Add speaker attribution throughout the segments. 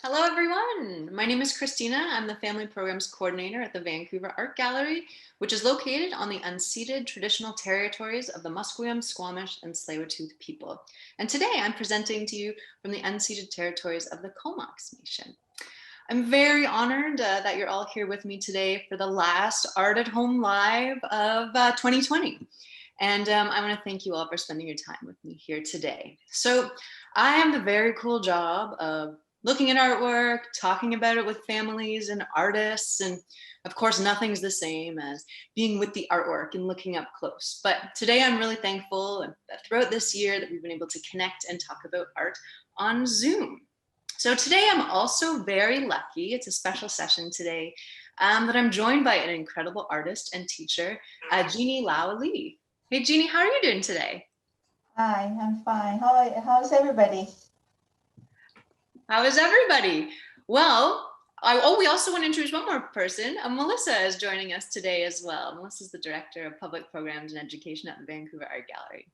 Speaker 1: Hello, everyone. My name is Christina. I'm the Family Programs Coordinator at the Vancouver Art Gallery, which is located on the unceded traditional territories of the Musqueam, Squamish, and Tsleil-Waututh people. And today I'm presenting to you from the unceded territories of the Comox Nation. I'm very honored that you're all here with me today for the last Art at Home Live of 2020. And I want to thank you all for spending your time with me here today. So I have the very cool job of looking at artwork, talking about it with families and artists. And of course, nothing's the same as being with the artwork and looking up close. But today I'm really thankful that throughout this year that we've been able to connect and talk about art on Zoom. So today I'm also very lucky, it's a special session today, that I'm joined by an incredible artist and teacher, Jennie Lou Lee. Hey Jeannie, how are you doing today?
Speaker 2: Hi, I'm fine. How's everybody?
Speaker 1: How is everybody? Well, we also want to introduce one more person. Melissa is joining us today as well. Melissa is the Director of Public Programs and Education at the Vancouver Art Gallery.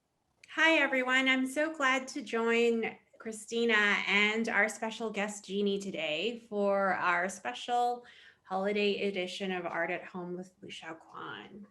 Speaker 3: Hi, everyone. I'm so glad to join Christina and our special guest, Jeannie, today for our special holiday edition of Art at Home with Lui Shou Kwan.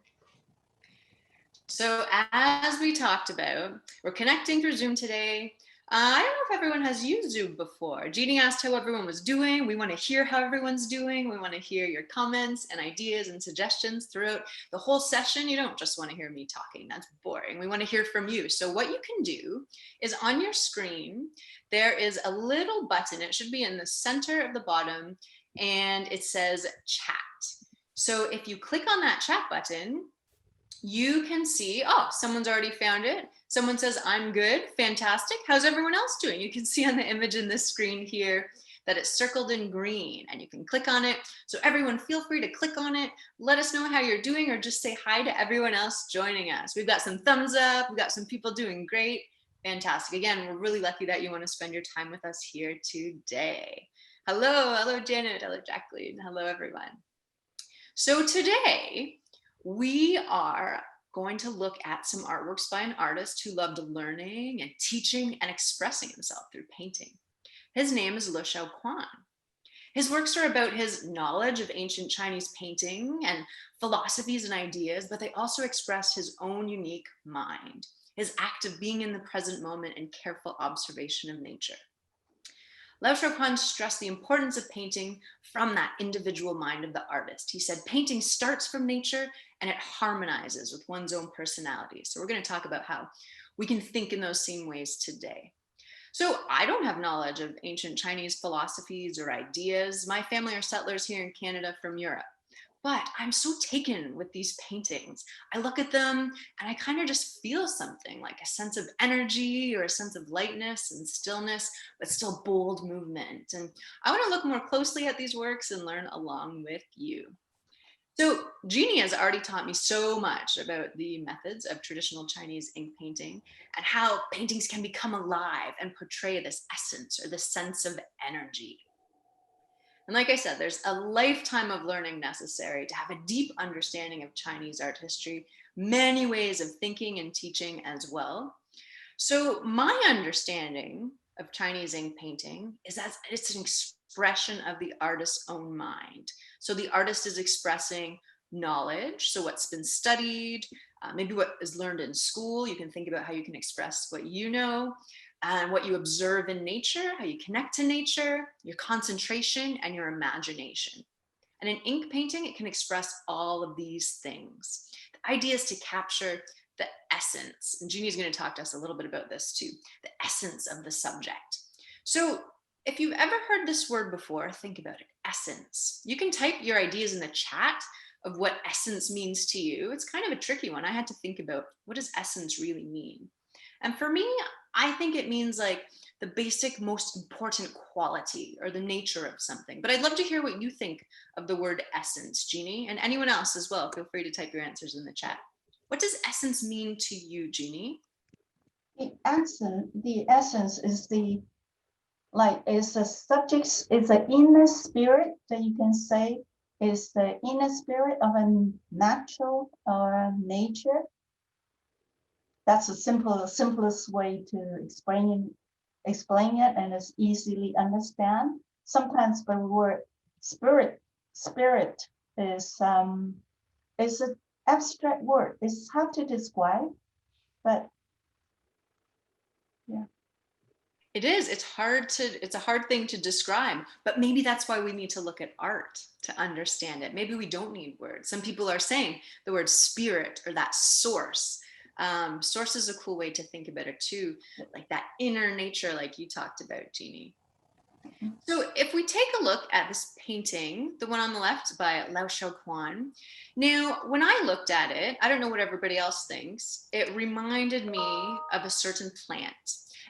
Speaker 1: So as we talked about, we're connecting through Zoom today. I don't know if everyone has used Zoom before. Jeannie asked how everyone was doing. We want to hear how everyone's doing. We want to hear your comments and ideas and suggestions throughout the whole session. You don't just want to hear me talking. That's boring. We want to hear from you. So what you can do is on your screen, there is a little button. It should be in the center of the bottom, and it says chat. So if you click on that chat button, you can see, oh, someone's already found it. Someone says, I'm good, fantastic. How's everyone else doing? You can see on the image in this screen here that it's circled in green and you can click on it. So everyone feel free to click on it. Let us know how you're doing or just say hi to everyone else joining us. We've got some thumbs up. We've got some people doing great. Fantastic. Again, we're really lucky that you want to spend your time with us here today. Hello Janet, hello Jacqueline, hello everyone. So today, we are going to look at some artworks by an artist who loved learning and teaching and expressing himself through painting. His name is Lui Shou Kwan. His works are about his knowledge of ancient Chinese painting and philosophies and ideas, but they also express his own unique mind, his act of being in the present moment and careful observation of nature. Lui Shou Kwan stressed the importance of painting from that individual mind of the artist. He said, painting starts from nature and it harmonizes with one's own personality. So we're going to talk about how we can think in those same ways today. So I don't have knowledge of ancient Chinese philosophies or ideas. My family are settlers here in Canada from Europe. But I'm so taken with these paintings. I look at them and I kind of just feel something like a sense of energy or a sense of lightness and stillness, but still bold movement. And I want to look more closely at these works and learn along with you. So Jeannie has already taught me so much about the methods of traditional Chinese ink painting and how paintings can become alive and portray this essence or this sense of energy. And like I said, there's a lifetime of learning necessary to have a deep understanding of Chinese art history, many ways of thinking and teaching as well. So my understanding of Chinese ink painting is that it's an expression of the artist's own mind. So the artist is expressing knowledge, so what's been studied, maybe what is learned in school. You can think about how you can express what you know, and what you observe in nature, how you connect to nature, your concentration, and your imagination. And in ink painting, it can express all of these things. The idea is to capture the essence, and Jeannie's going to talk to us a little bit about this too, the essence of the subject. So if you've ever heard this word before, think about it, essence. You can type your ideas in the chat of what essence means to you. It's kind of a tricky one. I had to think about, what does essence really mean? And for me, I think it means like the basic, most important quality or the nature of something. But I'd love to hear what you think of the word essence, Jeannie, and anyone else as well. Feel free to type your answers in the chat. What does essence mean to you, Jeannie?
Speaker 2: The essence is is the subject, is the inner spirit that you can say is the inner spirit of a natural nature. That's the simplest way to explain it, and it's easily understand. sometimes the word spirit is an abstract word. It's hard to describe, but yeah.
Speaker 1: It is. It's a hard thing to describe, but maybe that's why we need to look at art to understand it. Maybe we don't need words. Some people are saying the word spirit or that source. Source is a cool way to think about it too, like that inner nature, like you talked about, Jeannie. So if we take a look at this painting, the one on the left by Lui Shou Kwan, now when I looked at it, I don't know what everybody else thinks, it reminded me of a certain plant.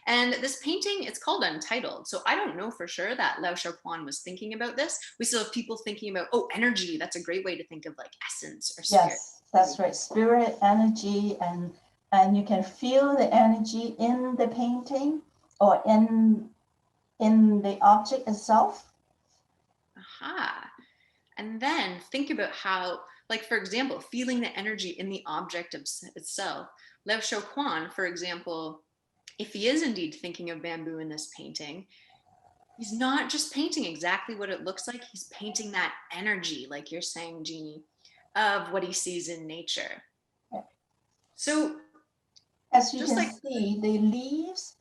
Speaker 1: And this painting, it's called Untitled. So I don't know for sure that Lui Shou Kwan was thinking about this. We still have people thinking about, oh, energy. That's a great way to think of like essence or spirit.
Speaker 2: Yes, that's right. Spirit, energy, and you can feel the energy in the painting or in the object itself.
Speaker 1: Aha. And then think about how, like, for example, feeling the energy in the object itself. Lui Shou Kwan, for example, if he is indeed thinking of bamboo in this painting, he's not just painting exactly what it looks like, he's painting that energy, like you're saying, Jeannie, of what he sees in nature. So,
Speaker 2: as you can see, the leaves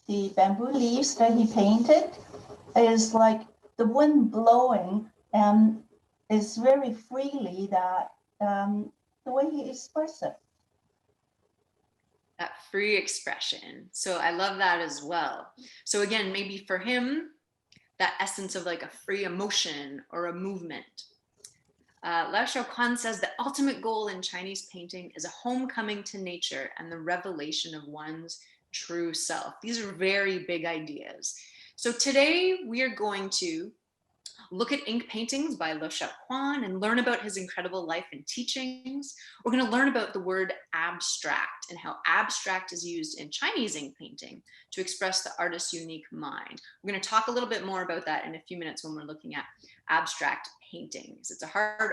Speaker 2: the bamboo leaves that he painted is like the wind blowing, and it's very freely that the way he expresses it.
Speaker 1: That free expression. So I love that as well. So again, maybe for him, that essence of like a free emotion or a movement. Lui Shou Kwan says the ultimate goal in Chinese painting is a homecoming to nature and the revelation of one's true self. These are very big ideas. So today we are going to look at ink paintings by Lui Shou Kwan and learn about his incredible life and teachings. We're going to learn about the word abstract and how abstract is used in Chinese ink painting to express the artist's unique mind. We're going to talk a little bit more about that in a few minutes when we're looking at abstract paintings. It's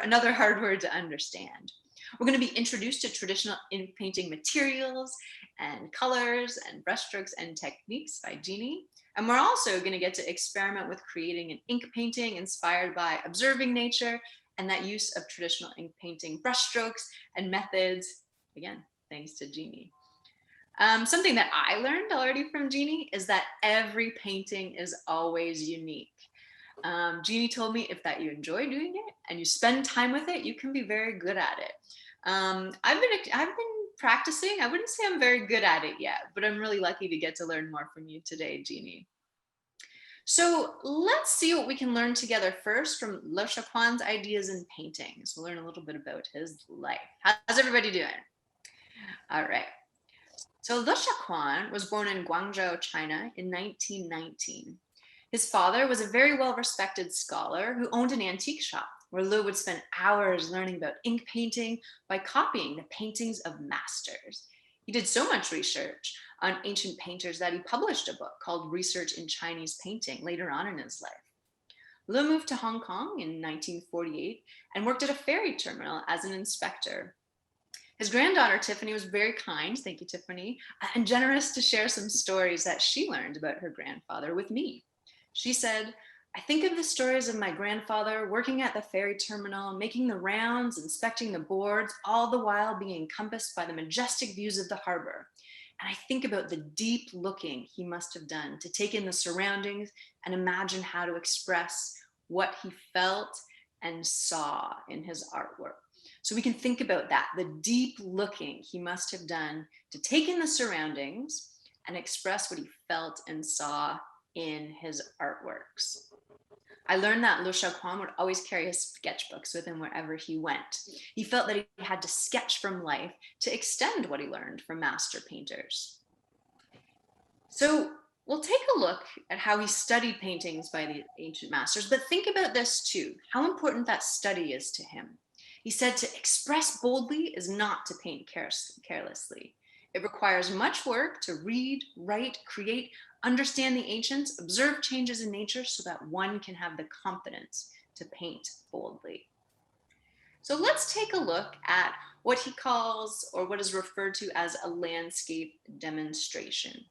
Speaker 1: another hard word to understand. We're going to be introduced to traditional ink painting materials and colors and brushstrokes and techniques by Jeannie. And we're also going to get to experiment with creating an ink painting inspired by observing nature and that use of traditional ink painting brushstrokes and methods, again, thanks to Jeannie. Something that I learned already from Jeannie is that every painting is always unique. Jeannie told me if that you enjoy doing it and you spend time with it, you can be very good at it. I've been practicing. I wouldn't say I'm very good at it yet, but I'm really lucky to get to learn more from you today, Jeannie. So let's see what we can learn together first from Lui Shou Kwan's ideas in paintings. We'll learn a little bit about his life. How's everybody doing? All right. So Lui Shou Kwan was born in Guangzhou, China in 1919. His father was a very well-respected scholar who owned an antique shop where Liu would spend hours learning about ink painting by copying the paintings of masters. He did so much research on ancient painters that he published a book called Research in Chinese Painting later on in his life. Liu moved to Hong Kong in 1948 and worked at a ferry terminal as an inspector. His granddaughter, Tiffany, was very kind, thank you, Tiffany, and generous to share some stories that she learned about her grandfather with me. She said, I think of the stories of my grandfather working at the ferry terminal, making the rounds, inspecting the boards, all the while being encompassed by the majestic views of the harbor. And I think about the deep looking he must have done to take in the surroundings and imagine how to express what he felt and saw in his artwork. So we can think about that, the deep looking he must have done to take in the surroundings and express what he felt and saw in his artworks. I learned that Lui Shou Kwan would always carry his sketchbooks with him wherever he went. He felt that he had to sketch from life to extend what he learned from master painters. So we'll take a look at how he studied paintings by the ancient masters, but think about this too, how important that study is to him. He said to express boldly is not to paint carelessly. It requires much work to read, write, create, understand the ancients, observe changes in nature so that one can have the confidence to paint boldly. So let's take a look at what he calls, or what is referred to as, a landscape demonstration.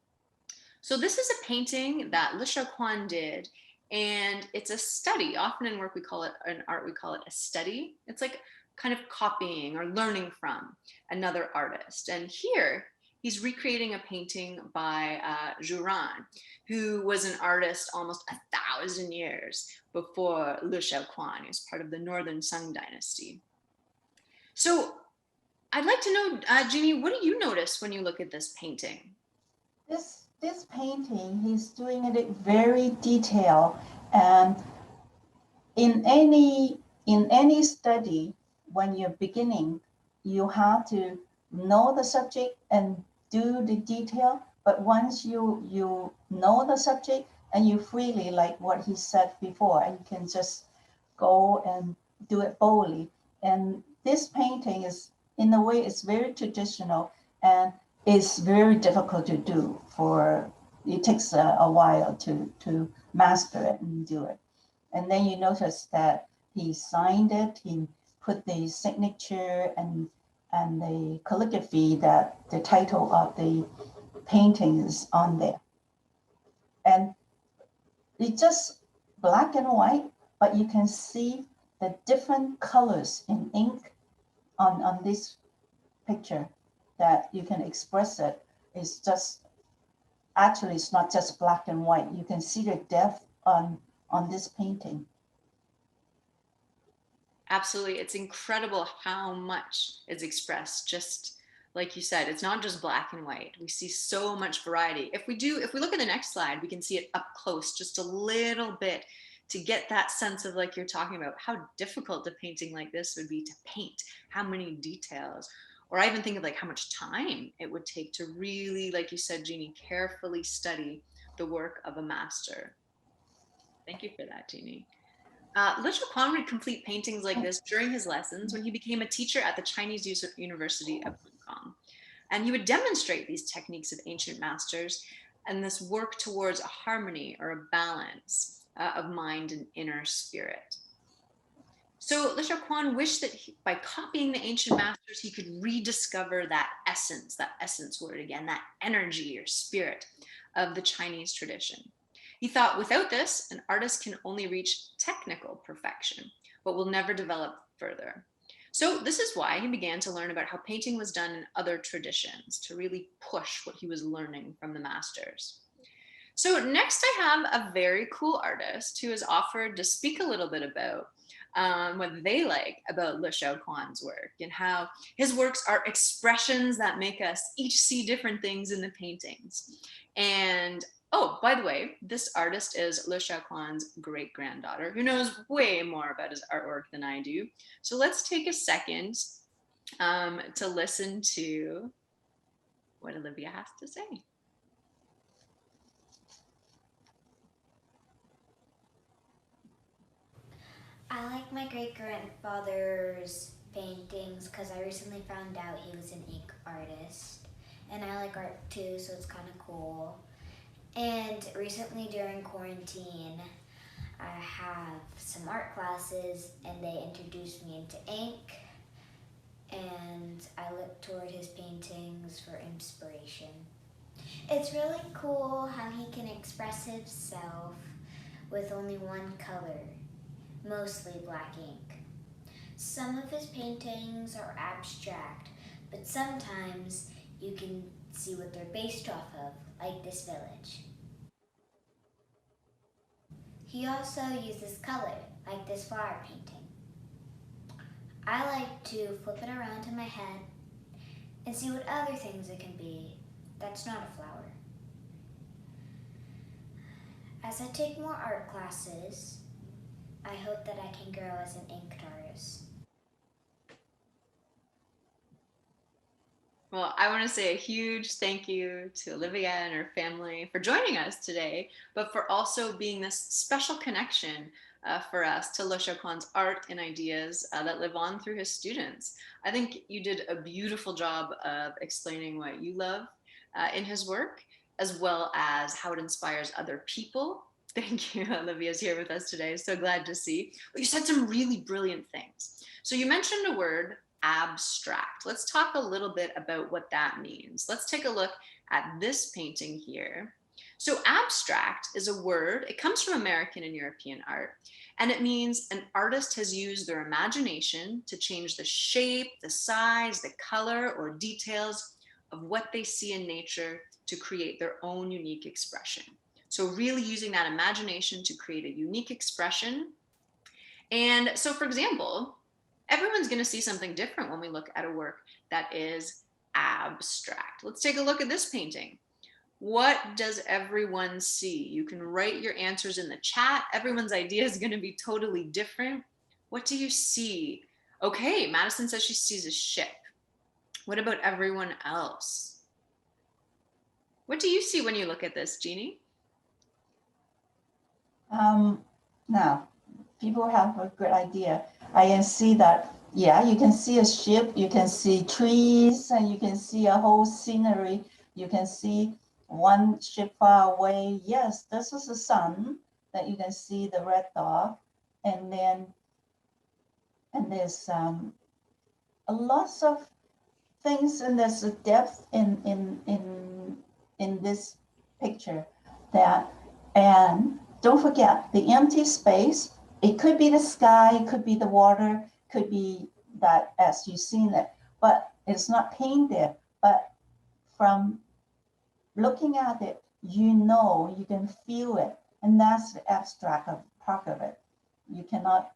Speaker 1: So this is a painting that Lui Shou Kwan did And it's a study. Often in work, we call it, in art, we call it a study. It's like kind of copying or learning from another artist. And here he's recreating a painting by Juran, who was an artist almost 1,000 years before Lui Shou Kwan. He was part of the Northern Sung dynasty. So I'd like to know, Jeannie, what do you notice when you look at this painting?
Speaker 2: This painting, he's doing it very detailed, and in any study, when you're beginning, you have to know the subject and do the detail. But once you know the subject and you freely, like what he said before, you can just go and do it boldly. And this painting is, in a way, it's very traditional and it's very difficult to do. It takes a while to master it and do it. And then you notice that he signed it, he put the signature and the calligraphy, that the title of the painting is on there. And it's just black and white, but you can see the different colors in ink on this picture, that you can express it. It's just, actually, it's not just black and white. You can see the depth on this painting.
Speaker 1: Absolutely. It's incredible how much is expressed. Just like you said, it's not just black and white. We see so much variety. If we look at the next slide, we can see it up close just a little bit to get that sense of, like you're talking about, how difficult a painting like this would be to paint, how many details. Or I even think of like how much time it would take to really, like you said, Jeannie, carefully study the work of a master. Thank you for that, Jeannie. Lui Shou Kwan would complete paintings like this during his lessons when he became a teacher at the Chinese University of Hong Kong. And he would demonstrate these techniques of ancient masters and this work towards a harmony or a balance of mind and inner spirit. So Lui Shou Kwan wished that by copying the ancient masters, he could rediscover that essence word again, that energy or spirit of the Chinese tradition. He thought, without this, an artist can only reach technical perfection, but will never develop further. So this is why he began to learn about how painting was done in other traditions, to really push what he was learning from the masters. So next I have a very cool artist who has offered to speak a little bit about what they like about Lui Shou Kwan's work, and how his works are expressions that make us each see different things in the paintings. And oh, by the way, this artist is Lui Shou Kwan's great-granddaughter, who knows way more about his artwork than I do. So let's take a second to listen to what Olivia has to say.
Speaker 4: I like my great-grandfather's paintings because I recently found out he was an ink artist. And I like art too, so it's kind of cool. And recently during quarantine, I have some art classes and they introduced me into ink. And I look toward his paintings for inspiration. It's really cool how he can express himself with only one color, mostly black ink. Some of his paintings are abstract, but sometimes you can see what they're based off of, like this village. He also uses color, like this flower painting. I like to flip it around in my head and see what other things it can be that's not a flower. As I take more art classes, I hope that I can grow as an inked artist.
Speaker 1: Well, I want to say a huge thank you to Olivia and her family for joining us today, but for also being this special connection for us to Lui Shou Kwan's art and ideas that live on through his students. I think you did a beautiful job of explaining what you love in his work, as well as how it inspires other people. Thank you. Olivia's here with us today. So glad to see. But you said some really brilliant things. So you mentioned a word, abstract. Let's talk a little bit about what that means. Let's take a look at this painting here. So abstract is a word, it comes from American and European art, and it means an artist has used their imagination to change the shape, the size, the color, or details of what they see in nature to create their own unique expression. So really using that imagination to create a unique expression. And so, for example, everyone's going to see something different when we look at a work that is abstract. Let's take a look at this painting. What does everyone see? You can write your answers in the chat. Everyone's idea is going to be totally different. What do you see? Okay, Madison says she sees a ship. What about everyone else? What do you see when you look at this, Jeannie?
Speaker 2: Now, people have a good idea. I can see that, yeah, you can see a ship, you can see trees, and you can see a whole scenery. You can see one ship far away. Yes, this is the sun that you can see the red dot. And there's a lots of things, and there's a depth in this picture that, and don't forget the empty space. It could be the sky, it could be the water, could be that as you've seen it, but it's not painted. But from looking at it, you know, you can feel it, and that's the abstract part of it. You cannot,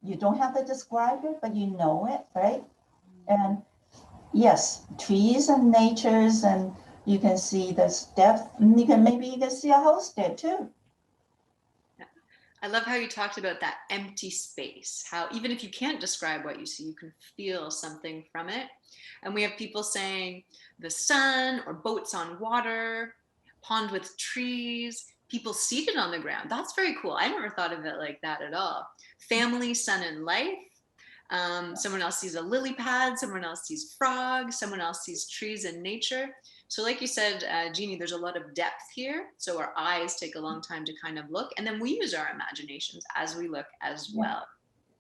Speaker 2: you don't have to describe it, but you know it, right? And yes, trees and natures, and you can see this depth, and maybe you can see a house there too.
Speaker 1: I love how you talked about that empty space, how even if you can't describe what you see, you can feel something from it. And we have people saying the sun or boats on water, pond with trees, people seated on the ground. That's very cool. I never thought of it like that at all. Family, sun and life. Someone else sees a lily pad, someone else sees frogs, someone else sees trees and nature. So like you said, Jeannie, there's a lot of depth here. So our eyes take a long time to kind of look, and then we use our imaginations as we look as well.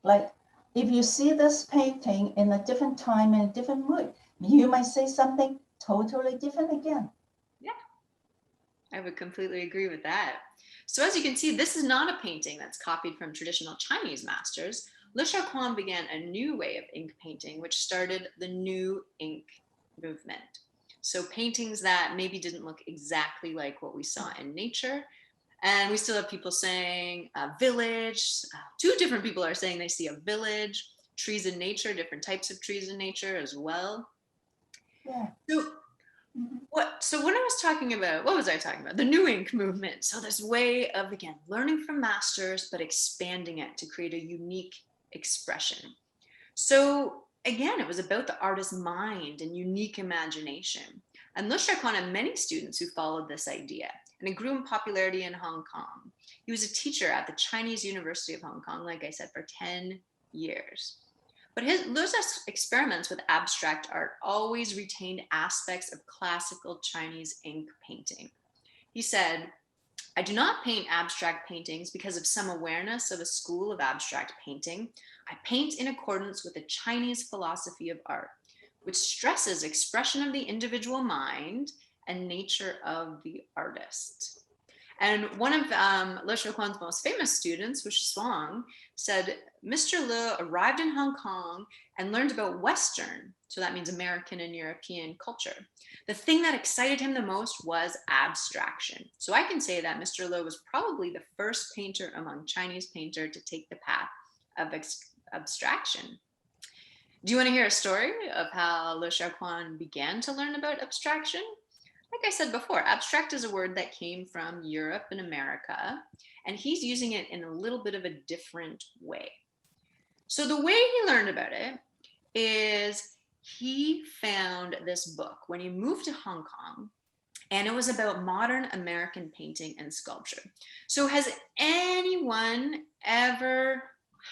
Speaker 2: Like if you see this painting in a different time and a different mood, you might say something totally different again.
Speaker 1: Yeah, I would completely agree with that. So as you can see, this is not a painting that's copied from traditional Chinese masters. Lui Shou Kwan began a new way of ink painting, which started the new ink movement. So paintings that maybe didn't look exactly like what we saw in nature. And we still have people saying a village. Two different people are saying they see a village, trees in nature, different types of trees in nature as well.
Speaker 2: Yeah.
Speaker 1: So what I was talking about, what was I talking about? The new ink movement. So this way of, again, learning from masters, but expanding it to create a unique expression. So again, it was about the artist's mind and unique imagination. And Lui Shou Kwan had many students who followed this idea, and it grew in popularity in Hong Kong. He was a teacher at the Chinese University of Hong Kong, like I said, for 10 years. But Lui's experiments with abstract art always retained aspects of classical Chinese ink painting. He said, I do not paint abstract paintings because of some awareness of a school of abstract painting. I paint in accordance with the Chinese philosophy of art, which stresses expression of the individual mind and nature of the artist. And one of Lui Shou Kwan's most famous students, Wu Shuang, said, Mr. Liu arrived in Hong Kong and learned about Western, so that means American and European culture. The thing that excited him the most was abstraction. So I can say that Mr. Liu was probably the first painter among Chinese painters to take the path of abstraction. Do you want to hear a story of how Lui Shou Kwan began to learn about abstraction? Like I said before, abstract is a word that came from Europe and America, and he's using it in a little bit of a different way. So the way he learned about it is he found this book when he moved to Hong Kong, and it was about modern American painting and sculpture. So has anyone ever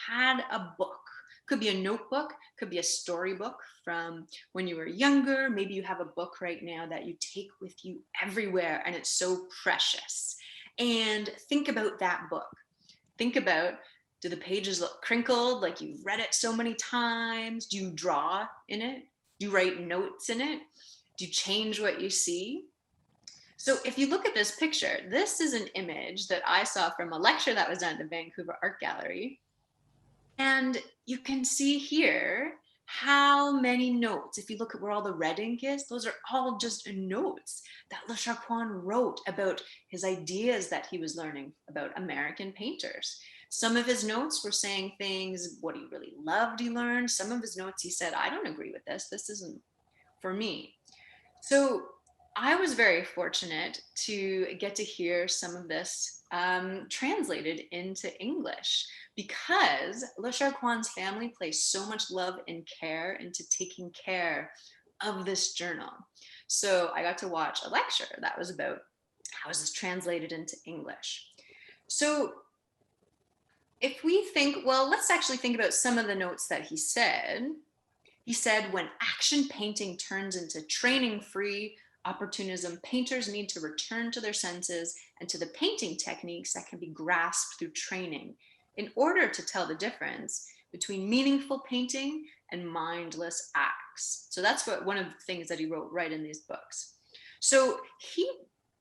Speaker 1: had a book? Could be a notebook, could be a storybook from when you were younger. Maybe you have a book right now that you take with you everywhere and it's so precious. And think about that book. Think about, do the pages look crinkled like you've read it so many times? Do you draw in it? Do you write notes in it? Do you change what you see? So if you look at this picture, this is an image that I saw from a lecture that was done at the Vancouver Art Gallery. And you can see here how many notes, if you look at where all the red ink is, those are all just notes that Lui Shou Kwan wrote about his ideas that he was learning about American painters. Some of his notes were saying things, what he really loved, he learned. Some of his notes, he said, I don't agree with this. This isn't for me. So I was very fortunate to get to hear some of this translated into English because Lui Shou Kwan's family placed so much love and care into taking care of this journal. So I got to watch a lecture that was about how is this translated into English. So if we think, well, let's actually think about some of the notes that he said. He said, when action painting turns into training-free opportunism, painters need to return to their senses and to the painting techniques that can be grasped through training in order to tell the difference between meaningful painting and mindless acts. So that's what one of the things that he wrote right in these books. So he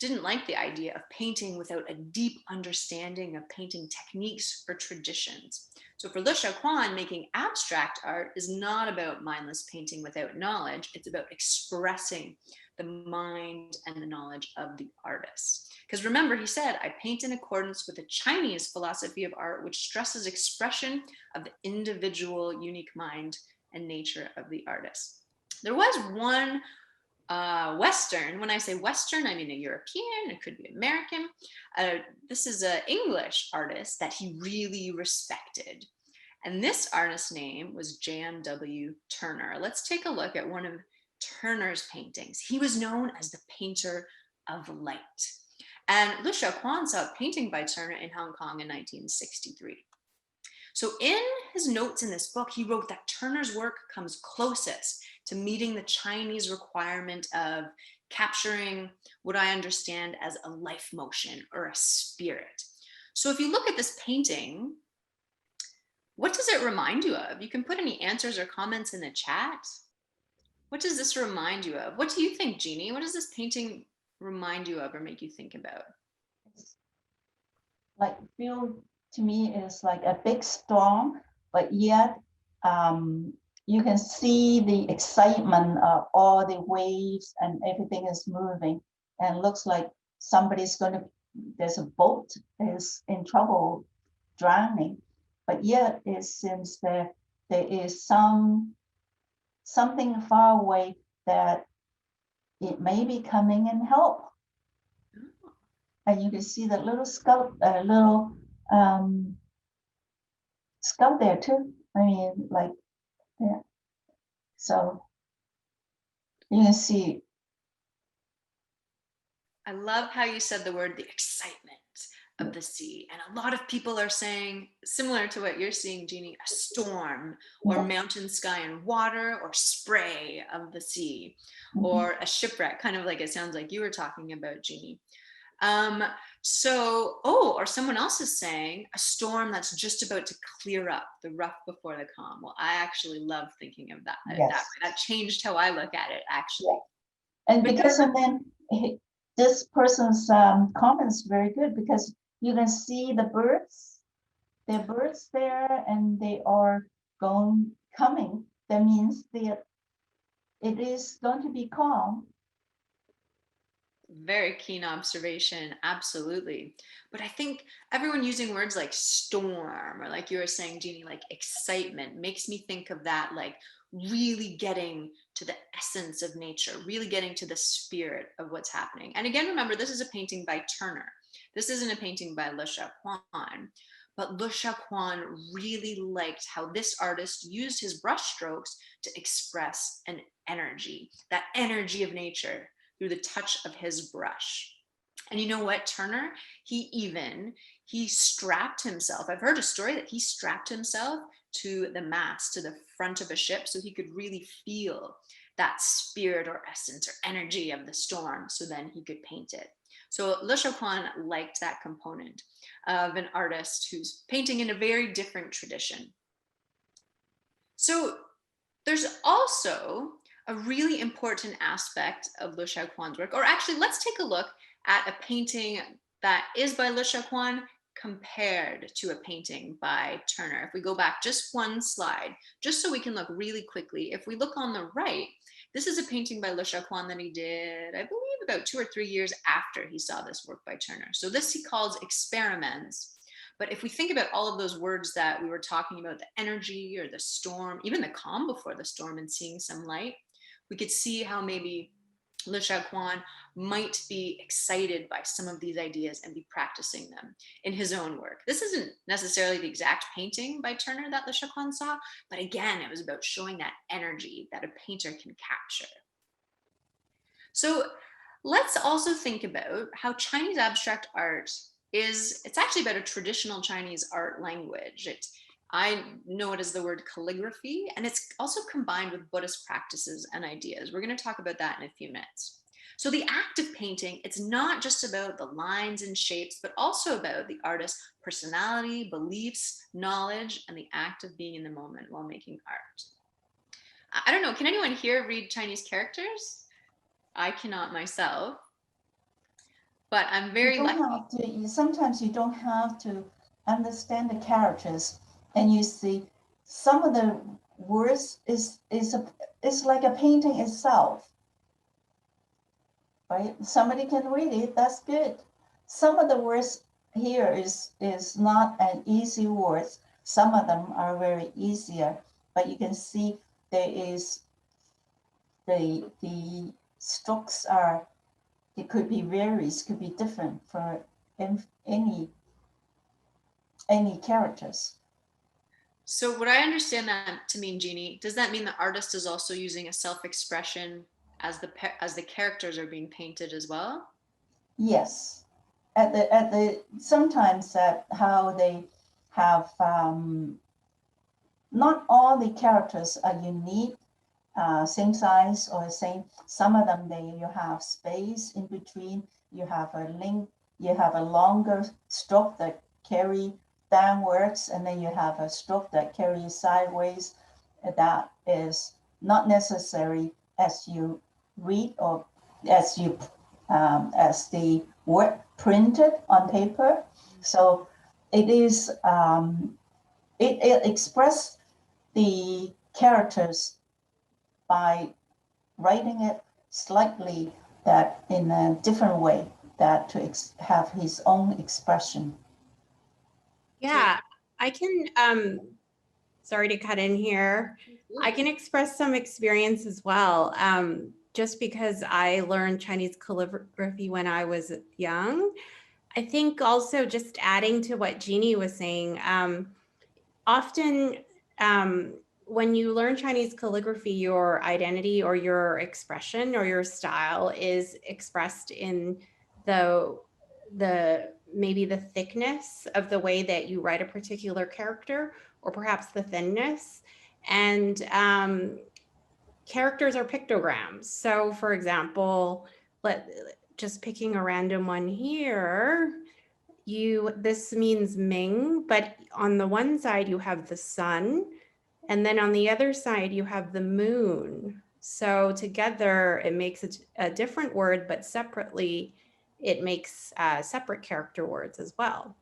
Speaker 1: didn't like the idea of painting without a deep understanding of painting techniques or traditions. So for Lui Shou Kwan, making abstract art is not about mindless painting without knowledge. It's about expressing the mind and the knowledge of the artist. Because remember, he said, I paint in accordance with a Chinese philosophy of art, which stresses expression of the individual unique mind and nature of the artist. There was one Western, when I say Western, I mean a European, it could be American. This is an English artist that he really respected. And this artist's name was J.M.W. Turner. Let's take a look at one of Turner's paintings. He was known as the painter of light. And Lui Shou Kwan saw a painting by Turner in Hong Kong in 1963. So in his notes in this book, he wrote that Turner's work comes closest to meeting the Chinese requirement of capturing what I understand as a life motion or a spirit. So if you look at this painting, what does it remind you of? You can put any answers or comments in the chat. What does this remind you of? What do you think, Jeannie? What does this painting remind you of or make you think about?
Speaker 2: It's like feel to me is like a big storm, but yet you can see the excitement of all the waves and everything is moving, and looks like somebody's going to, there's a boat is in trouble drowning, but yet it seems that there is something far away that it may be coming and help. And you can see that little scout scout there too. I mean, like, yeah. So you can see.
Speaker 1: I love how you said the word, the excitement of the sea. And a lot of people are saying, similar to what you're seeing, Jeannie, a storm or mountain, sky, and water, or spray of the sea, or a shipwreck, kind of like it sounds like you were talking about, Jeannie. Or someone else is saying a storm that's just about to clear up, the rough before the calm. Well, I actually love thinking of that.
Speaker 2: Yes.
Speaker 1: That changed how I look at it, actually.
Speaker 2: And because and then this person's comments very good, because you can see the birds. There are birds there, and they are coming. That means that it is going to be calm.
Speaker 1: Very keen observation, absolutely. But I think everyone using words like storm, or like you were saying, Jeannie, like excitement, makes me think of that, like really getting to the essence of nature, really getting to the spirit of what's happening. And again, remember, this is a painting by Turner. This isn't a painting by Lui Shou Kwan, but Lui Shou Kwan really liked how this artist used his brush strokes to express an energy, that energy of nature, through the touch of his brush. And you know what, Turner, he strapped himself. I've heard a story that he strapped himself to the mast, to the front of a ship, so he could really feel that spirit or essence or energy of the storm, so then he could paint it. So Lui Shou Kwan liked that component of an artist who's painting in a very different tradition. So there's also a really important aspect of Lui Shou Kwan's work, or actually let's take a look at a painting that is by Lui Shou Kwan compared to a painting by Turner. If we go back just one slide, just so we can look really quickly, if we look on the right, this is a painting by Lui Shou Kwan that he did, I believe, about 2 or 3 years after he saw this work by Turner. So this he calls experiments. But if we think about all of those words that we were talking about, the energy or the storm, even the calm before the storm and seeing some light, we could see how maybe Lui Shou Kwan might be excited by some of these ideas and be practicing them in his own work. This isn't necessarily the exact painting by Turner that Lui Shou Kwan saw, but again, it was about showing that energy that a painter can capture. So let's also think about how Chinese abstract art it's actually about a traditional Chinese art language. I know it as the word calligraphy, and it's also combined with Buddhist practices and ideas. We're going to talk about that in a few minutes. So the act of painting, it's not just about the lines and shapes, but also about the artist's personality, beliefs, knowledge, and the act of being in the moment while making art. I don't know, can anyone here read Chinese characters? I cannot myself, but I'm very lucky.
Speaker 2: Sometimes you don't have to understand the characters, and you see some of the words is like a painting itself, right? Somebody can read it, that's good. Some of the words here is not an easy words. Some of them are very easier, but you can see there is the strokes are, it could be varies, could be different for any characters.
Speaker 1: So would I understand that to mean, Jeannie, does that mean the artist is also using a self-expression as the characters are being painted as well?
Speaker 2: Yes, at the sometimes that how they have not all the characters are unique, same size or same. Some of them you have space in between. You have a link. You have a longer stroke that carry downwards, and then you have a stroke that carries sideways. That is not necessary as you read or as you as the word printed on paper. So it is it express the characters by writing it slightly that in a different way, that to have his own expression.
Speaker 3: Yeah, I can, sorry to cut in here. I can express some experience as well. Just because I learned Chinese calligraphy when I was young. I think also just adding to what Jeannie was saying, often when you learn Chinese calligraphy, your identity or your expression or your style is expressed in the maybe the thickness of the way that you write a particular character, or perhaps the thinness. And characters are pictograms. So for example, just picking a random one here, this means Ming, but on the one side you have the sun, and then on the other side you have the moon. So together it makes a different word, but separately it makes separate character words as well.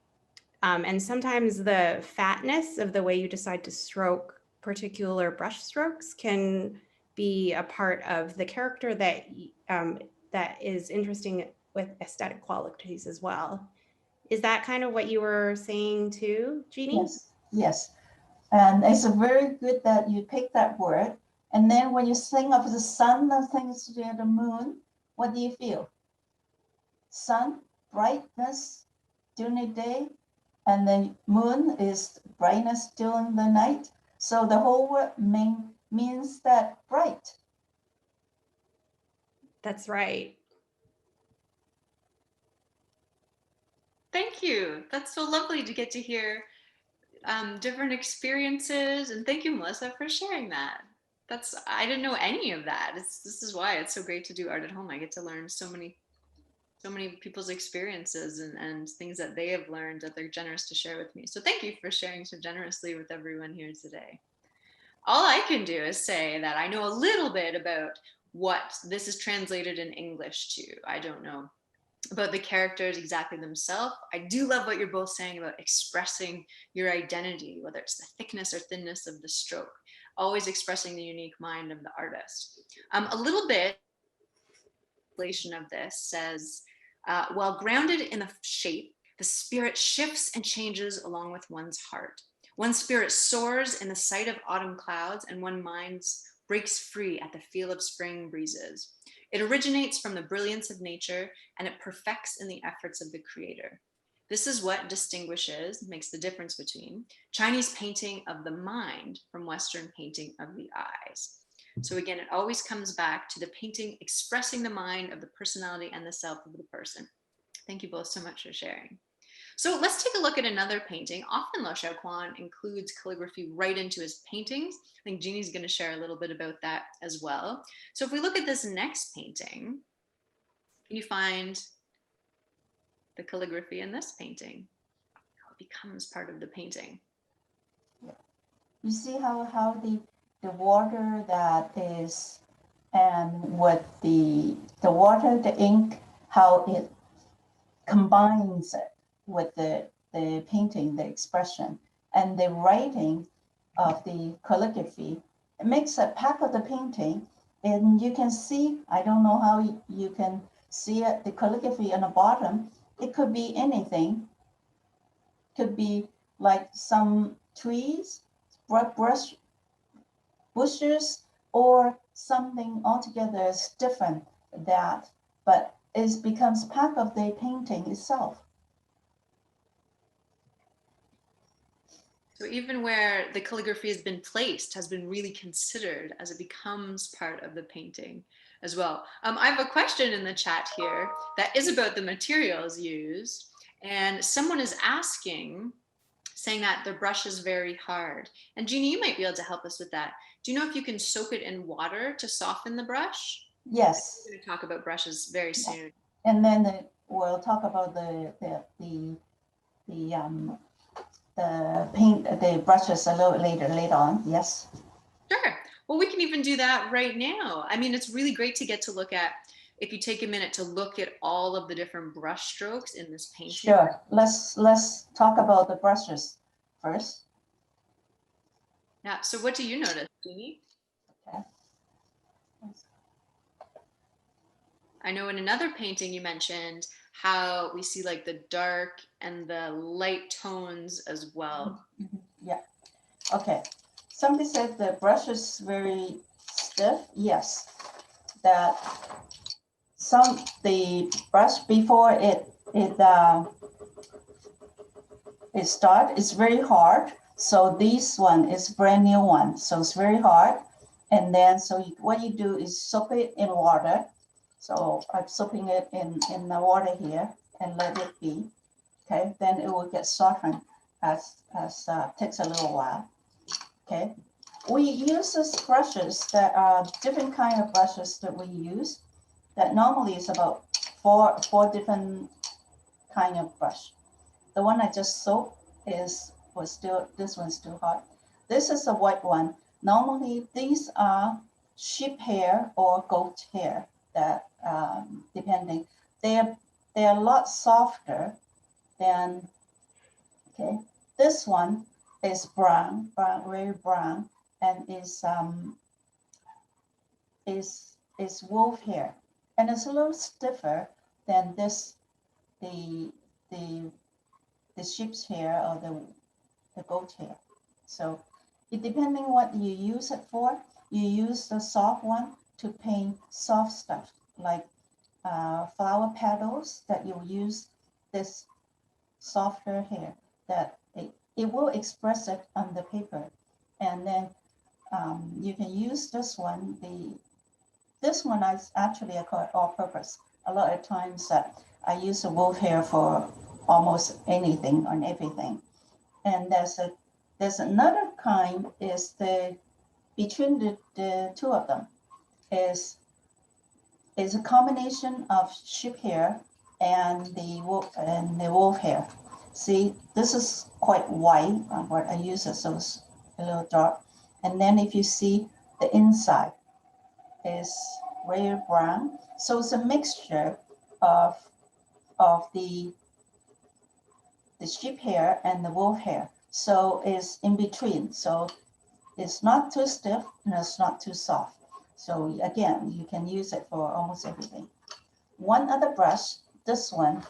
Speaker 3: And sometimes the fatness of the way you decide to stroke particular brush strokes can be a part of the character that that is interesting with aesthetic qualities as well. Is that kind of what you were saying too, Jeannie?
Speaker 2: Yes. And it's very good that you pick that word. And then when you think of the sun and things to the moon, what do you feel? Sun, brightness during the day, and the moon is brightness during the night. So the whole word means that bright.
Speaker 3: That's right.
Speaker 1: Thank you. That's so lovely to get to hear different experiences. And thank you, Melissa, for sharing that. I didn't know any of that. This is why it's so great to do art at home. I get to learn so many people's experiences and things that they have learned that they're generous to share with me. So thank you for sharing so generously with everyone here today. All I can do is say that I know a little bit about what this is translated in English to. I don't know about the characters exactly themselves. I do love what you're both saying about expressing your identity, whether it's the thickness or thinness of the stroke, always expressing the unique mind of the artist. A little bit of this says, while grounded in the shape, the spirit shifts and changes along with one's heart. One spirit soars in the sight of autumn clouds, and one mind breaks free at the feel of spring breezes. It originates from the brilliance of nature, and it perfects in the efforts of the creator. This is what distinguishes, makes the difference between Chinese painting of the mind from Western painting of the eyes. So again, it always comes back to the painting expressing the mind of the personality and the self of the person. Thank you both so much for sharing. So let's take a look at another painting. Often Lui Shou Kwan includes calligraphy right into his paintings. I think Jeannie's going to share a little bit about that as well. So if we look at this next painting, can you find the calligraphy in this painting? How it becomes part of the painting.
Speaker 2: You see how the water that is, and with the water, the ink, how it combines it with the painting, the expression, and the writing of the calligraphy. It makes a part of the painting, and you can see, I don't know how you can see it, the calligraphy on the bottom. It could be anything. Could be like some trees, bushes, or something altogether is different that, but it becomes part of the painting itself.
Speaker 1: So even where the calligraphy has been placed has been really considered as it becomes part of the painting as well. I have a question in the chat here that is about the materials used, and someone is asking, saying that the brush is very hard. And Jeannie, you might be able to help us with that. Do you know if you can soak it in water to soften the brush?
Speaker 2: Yes.
Speaker 1: We're going to talk about brushes very soon.
Speaker 2: And then we'll talk about the paint, the brushes a little later on. Yes.
Speaker 1: Sure. Well, we can even do that right now. I mean, it's really great to get to look at, if you take a minute to look at all of the different brush strokes in this painting.
Speaker 2: Sure. Let's talk about the brushes first.
Speaker 1: Yeah. So what do you notice, Jeannie?
Speaker 2: Okay.
Speaker 1: I know in another painting you mentioned how we see like the dark and the light tones as well.
Speaker 2: Yeah. Okay. Somebody said the brush is very stiff. Yes. That the brush before it start is very hard. So this one is brand new one. So it's very hard. And then what you do is soak it in water. So I'm soaking it in the water here and let it be. Okay, then it will get softened as takes a little while. Okay, we use these brushes that are different kind of brushes that we use. That normally is about four different kind of brush. The one I just soaked this one's too hot. This is a white one. Normally these are sheep hair or goat hair. That depending, they're a lot softer than. Okay, this one is brown, very brown, and is wolf hair, and it's a little stiffer than this the sheep's hair or the goat hair. So it depending what you use it for. You use the soft one to paint soft stuff like flower petals, that you use this softer hair that it will express it on the paper. And then you can use this one. This one is actually I call it all purpose. A lot of times I use the wolf hair for almost anything on everything. And there's another kind is between the two of them is a combination of sheep hair and the wolf hair. See, this is quite white, but I use it so it's a little dark. And then if you see the inside is very brown. So it's a mixture of of the sheep hair and the wolf hair. So it's in between. So it's not too stiff and it's not too soft. So again, you can use it for almost everything. One other brush, this one,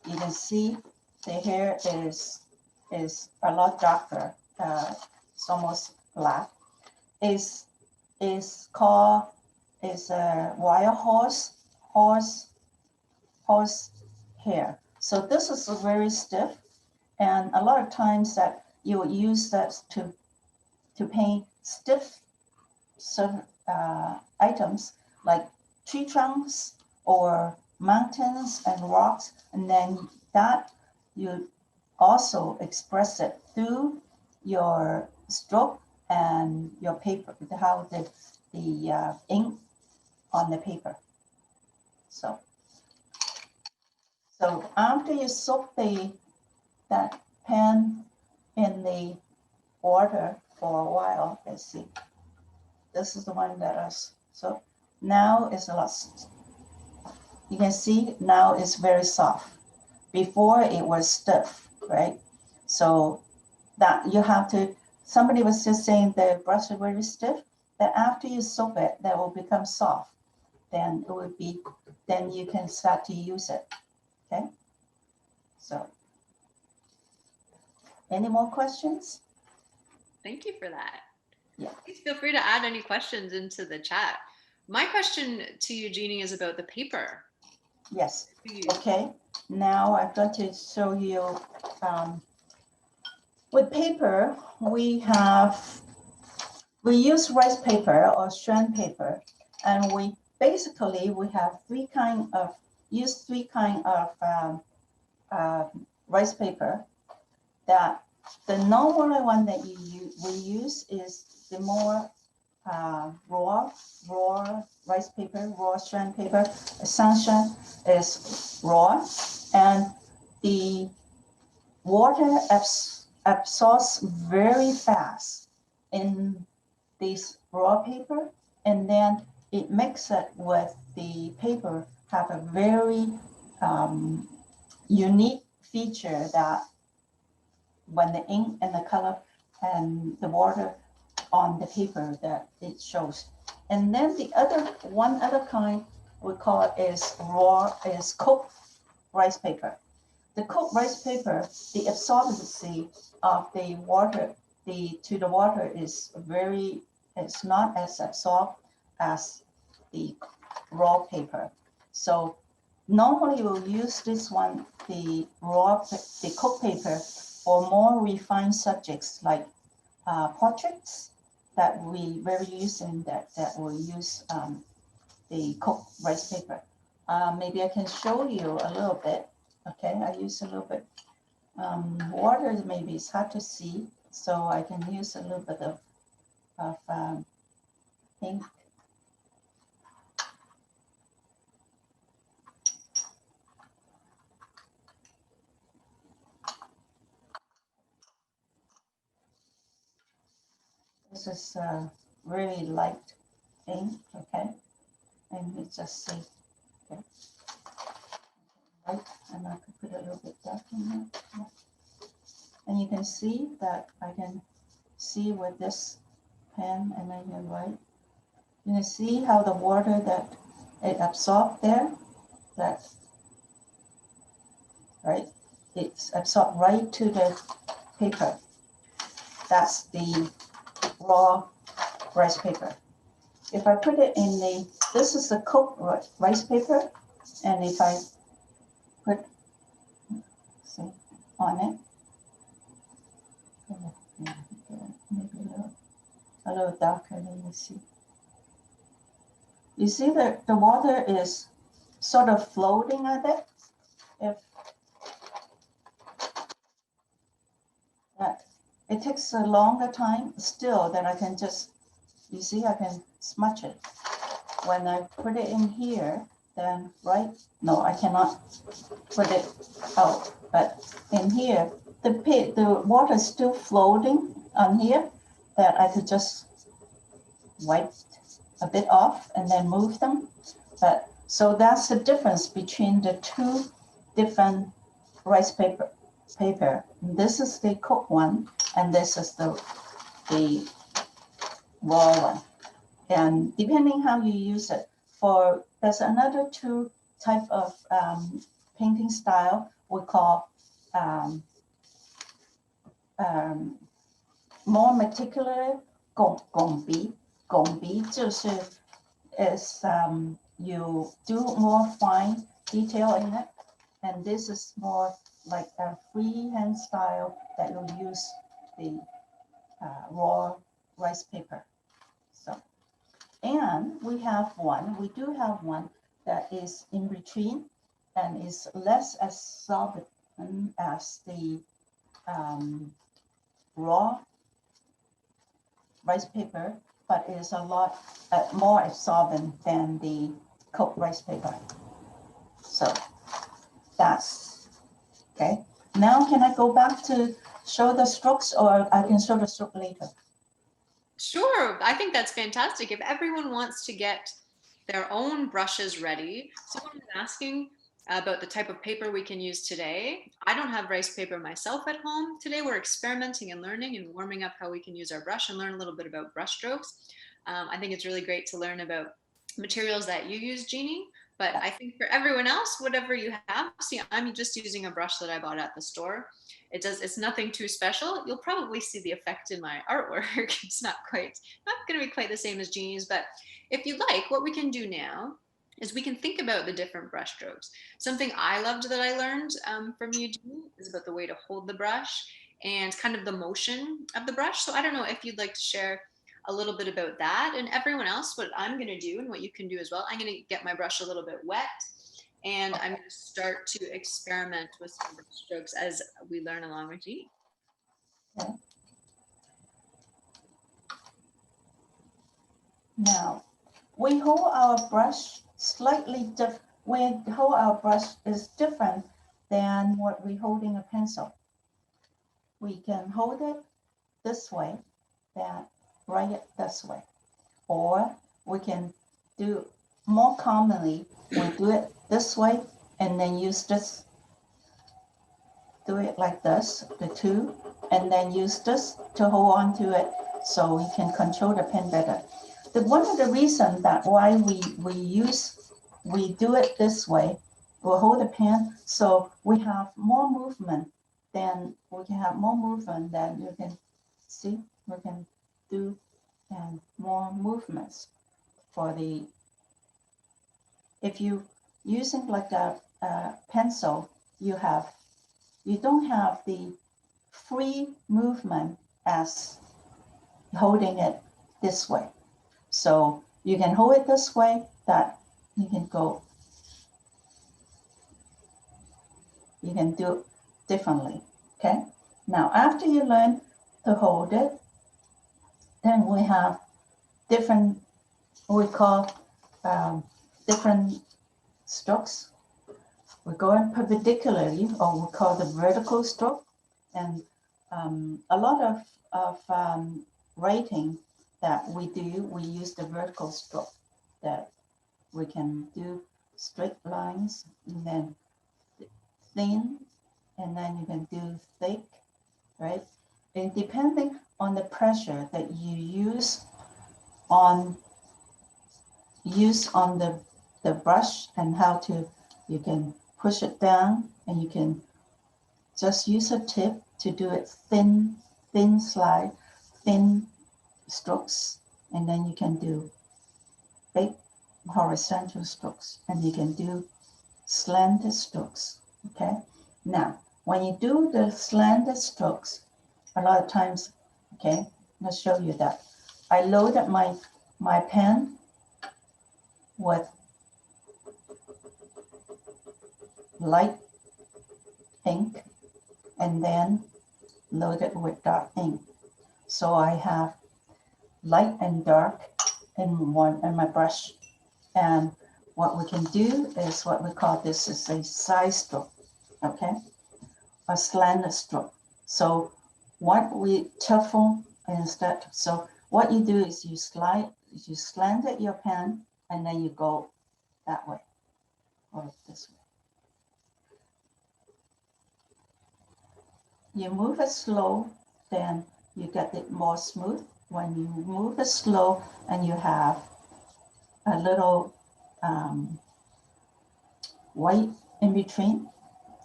Speaker 2: you can see the hair is a lot darker. It's almost black. Is called a wild horse hair. So this is very stiff, and a lot of times that you will use that to paint stiff certain items like tree trunks or mountains and rocks, and then that you also express it through your stroke and your paper, how the ink on the paper. So after you soak that pen in the water for a while, let's see. This is the one that is, so now it's a lot, you can see now it's very soft. Before it was stiff, right? So that you have to, somebody was just saying the brush is very stiff, that after you soak it, that will become soft. Then it would be, then you can start to use it, okay? So, any more questions?
Speaker 1: Thank you for that.
Speaker 2: Yeah.
Speaker 1: Please feel free to add any questions into the chat. My question to you, Jeannie, is about the paper.
Speaker 2: Yes. Okay. Now I'm going to show you. With paper, we use rice paper or strand paper, and we have three kind of rice paper. That the normal one that we use is the more raw rice paper, raw strand paper. Sunshine is raw, and the water absorbs very fast in this raw paper, and then it mixes it with the paper, have a very unique feature that when the ink and the color and the water on the paper that it shows. And then one other kind we call it is cooked rice paper. The cooked rice paper, the absorbency of the water, to the water is it's not as absorbed as the raw paper. So normally we'll use this one, the cooked paper, for more refined subjects like portraits that we very use in that will use the cooked rice paper. Maybe I can show you a little bit. Okay, I use a little bit water. Maybe it's hard to see, so I can use a little bit of ink. This is really light ink, okay? And you just see, okay? Light, and I could put a little bit dark in there. Yeah. And you can see that I can see with this pen, and then you write. You can see how the water that it absorbed there, that, right? It's absorbed right to the paper. That's the raw rice paper. If I put it in this is the cooked rice paper, and if I put, see, on it, maybe a little darker than you see. You see that the water is sort of floating at it. If that, it takes a longer time still, then I can just, you see, I can smudge it. When I put it in here, then no, I cannot put it out. But in here, the water is still floating on here, that I could just wipe a bit off and then move them. But So that's the difference between the two different rice paper. This is the cooked one, and this is the raw one. And depending how you use it, there's another two type of painting style we call more meticulous 拱鼻 就是 is you do more fine detail in it, and this is more like a freehand style that you use the raw rice paper. So, and we do have one that is in between and is less as solid as the raw rice paper, but is a lot more absorbent than the cooked rice paper. So that's okay. Now can I go back to show the strokes, or I can show the stroke later?
Speaker 1: Sure, I think that's fantastic. If everyone wants to get their own brushes ready, someone was asking about the type of paper we can use today. I don't have rice paper myself at home. Today we're experimenting and learning and warming up how we can use our brush and learn a little bit about brush strokes. I think it's really great to learn about materials that you use, Jeannie. But I think for everyone else, whatever you have, see, I'm just using a brush that I bought at the store. It's nothing too special. You'll probably see the effect in my artwork. It's not going to be quite the same as Jeannie's, but if you like, what we can do now is we can think about the different brush strokes. Something I loved that I learned from you, Jeannie, is about the way to hold the brush and kind of the motion of the brush. So I don't know if you'd like to share a little bit about that, and everyone else, what I'm going to do and what you can do as well. I'm going to get my brush a little bit wet, and I'm going to start to experiment with some brush strokes as we learn along with Jeannie.
Speaker 2: Okay. Now, we hold our brush slightly different. We hold our brush is different than what we holding a pencil. We can hold it this way, then write it this way. Or we can do more commonly, we do it this way and then use this, do it like this, the two, and then use this to hold on to it so we can control the pen better. One of the reasons that why we do it this way, we'll hold the pen so we have more movement, then we can have more movement than you can see, we can do and more movements for the, if you using like a pencil, you don't have the free movement as holding it this way. So you can hold it this way, that you can go, you can do differently, okay? Now, after you learn to hold it, then we have different, we call different strokes. We're going perpendicularly, or we call the vertical stroke. And a lot of writing that we do, we use the vertical stroke, that we can do straight lines and then thin, and then you can do thick, right? And depending on the pressure that you use on the brush and how to, you can push it down and you can just use a tip to do it thin slide, thin strokes, and then you can do big horizontal strokes, and you can do slanted strokes, okay? Now, when you do the slanted strokes, a lot of times, okay, let's show you that. I loaded my pen with light ink and then loaded with dark ink. So I have light and dark in my brush. And what we can do is what we call, this is a side stroke, okay? A slanted stroke. So what we shuffle instead, so what you do is you slanted your pen and then you go that way. or this way. You move it slow, then you get it more smooth. When you move it slow and you have a little white in between,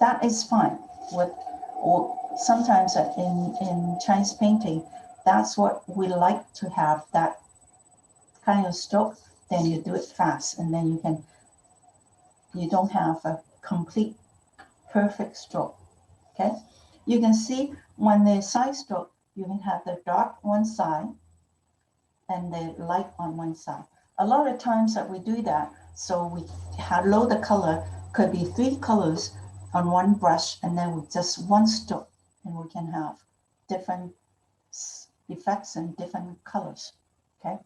Speaker 2: that is fine. Or sometimes in Chinese painting, that's what we like to have, that kind of stroke. Then you do it fast, and then you don't have a complete perfect stroke. Okay, you can see when the side stroke, you can have the dark one side and the light on one side. A lot of times that we do that, so we load the color, could be 3 colors on one brush, and then with just one stroke, and we can have different effects and different colors. Okay,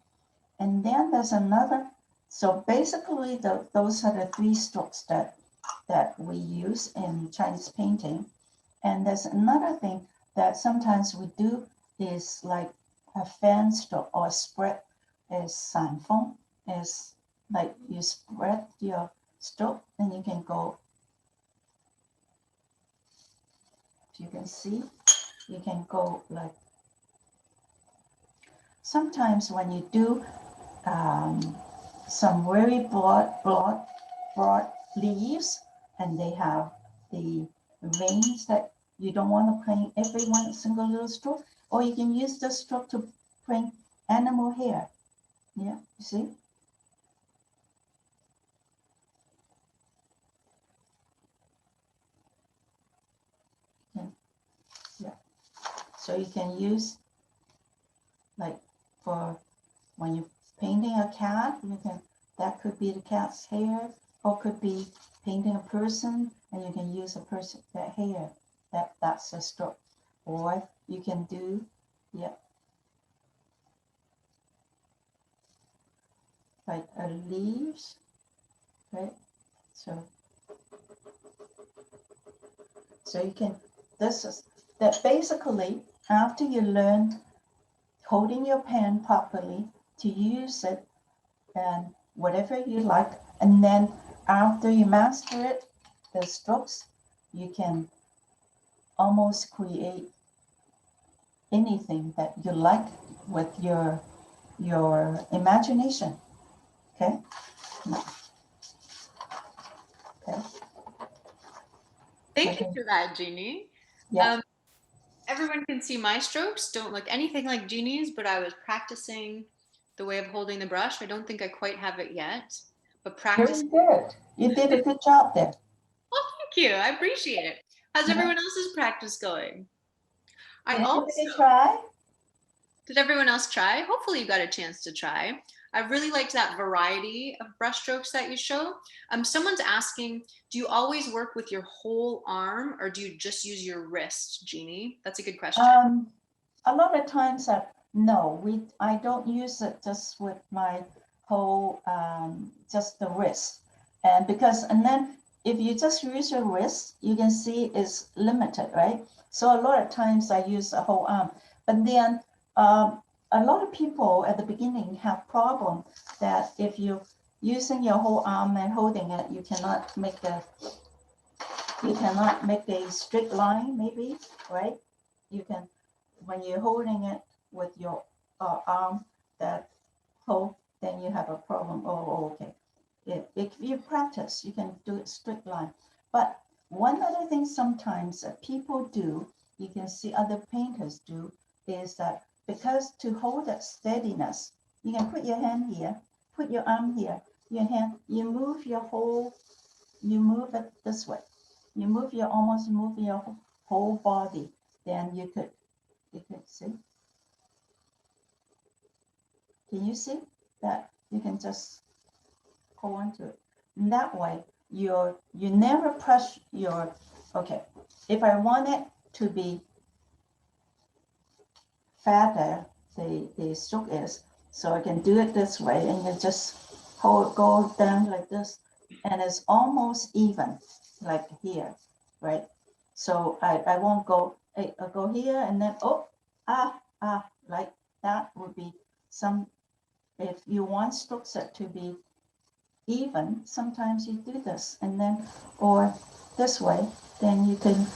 Speaker 2: and then there's another. So basically, those are the 3 strokes that we use in Chinese painting. And there's another thing that sometimes we do is like a fan stroke or spread, is 散风, is like you spread your stroke, and you can go, if you can see, you can go like, sometimes when you do some very broad leaves, and they have the veins that you don't want to paint every one single little stroke, or you can use the stroke to paint animal hair. Yeah, you see? Yeah. So you can use, like, for when you're painting a cat, that could be the cat's hair, or could be painting a person, and you can use that hair. That's a stroke. Or you can do, yeah, like leaves, right? So you can, this is that basically after you learn holding your pen properly to use it and whatever you like, and then after you master it, the strokes, you can almost create anything that you like with your imagination. Okay. Okay.
Speaker 1: Thank you for that, Jeannie.
Speaker 2: Yeah.
Speaker 1: Everyone can see my strokes don't look anything like Jeannie's, but I was practicing the way of holding the brush. I don't think I quite have it yet, but practice.
Speaker 2: Very good. You did a good job there.
Speaker 1: Well, thank you. I appreciate it. How's everyone else's practice going? I also,
Speaker 2: Anybody try?
Speaker 1: did everyone else try? Hopefully you got a chance to try. I really liked that variety of brushstrokes that you show. Someone's asking, do you always work with your whole arm, or do you just use your wrist, Jeannie? That's a good question.
Speaker 2: A lot of times, no, I don't use it just with my whole, just the wrist, and then if you just use your wrist, you can see it's limited, right? So a lot of times I use the whole arm, but then a lot of people at the beginning have problem that if you're using your whole arm and holding it, you cannot make a straight line, maybe, right? You can, when you're holding it with your arm that hold, then you have a problem. Oh, okay. If you practice, you can do it straight line. But one other thing sometimes that people do, you can see other painters do, is that because to hold that steadiness, you can put your hand here, put your arm here, your hand, you move it this way. You almost move your whole body. Then you could see. Can you see that? You can just hold on to it. And that way, you never press your, okay. If I want it to be fatter, the stroke is, so I can do it this way, and you just go down like this, and it's almost even, like here, right? So I won't go, I go here, and then, like that would be some, if you want stroke set to be even, sometimes you do this, and then, or this way, then you can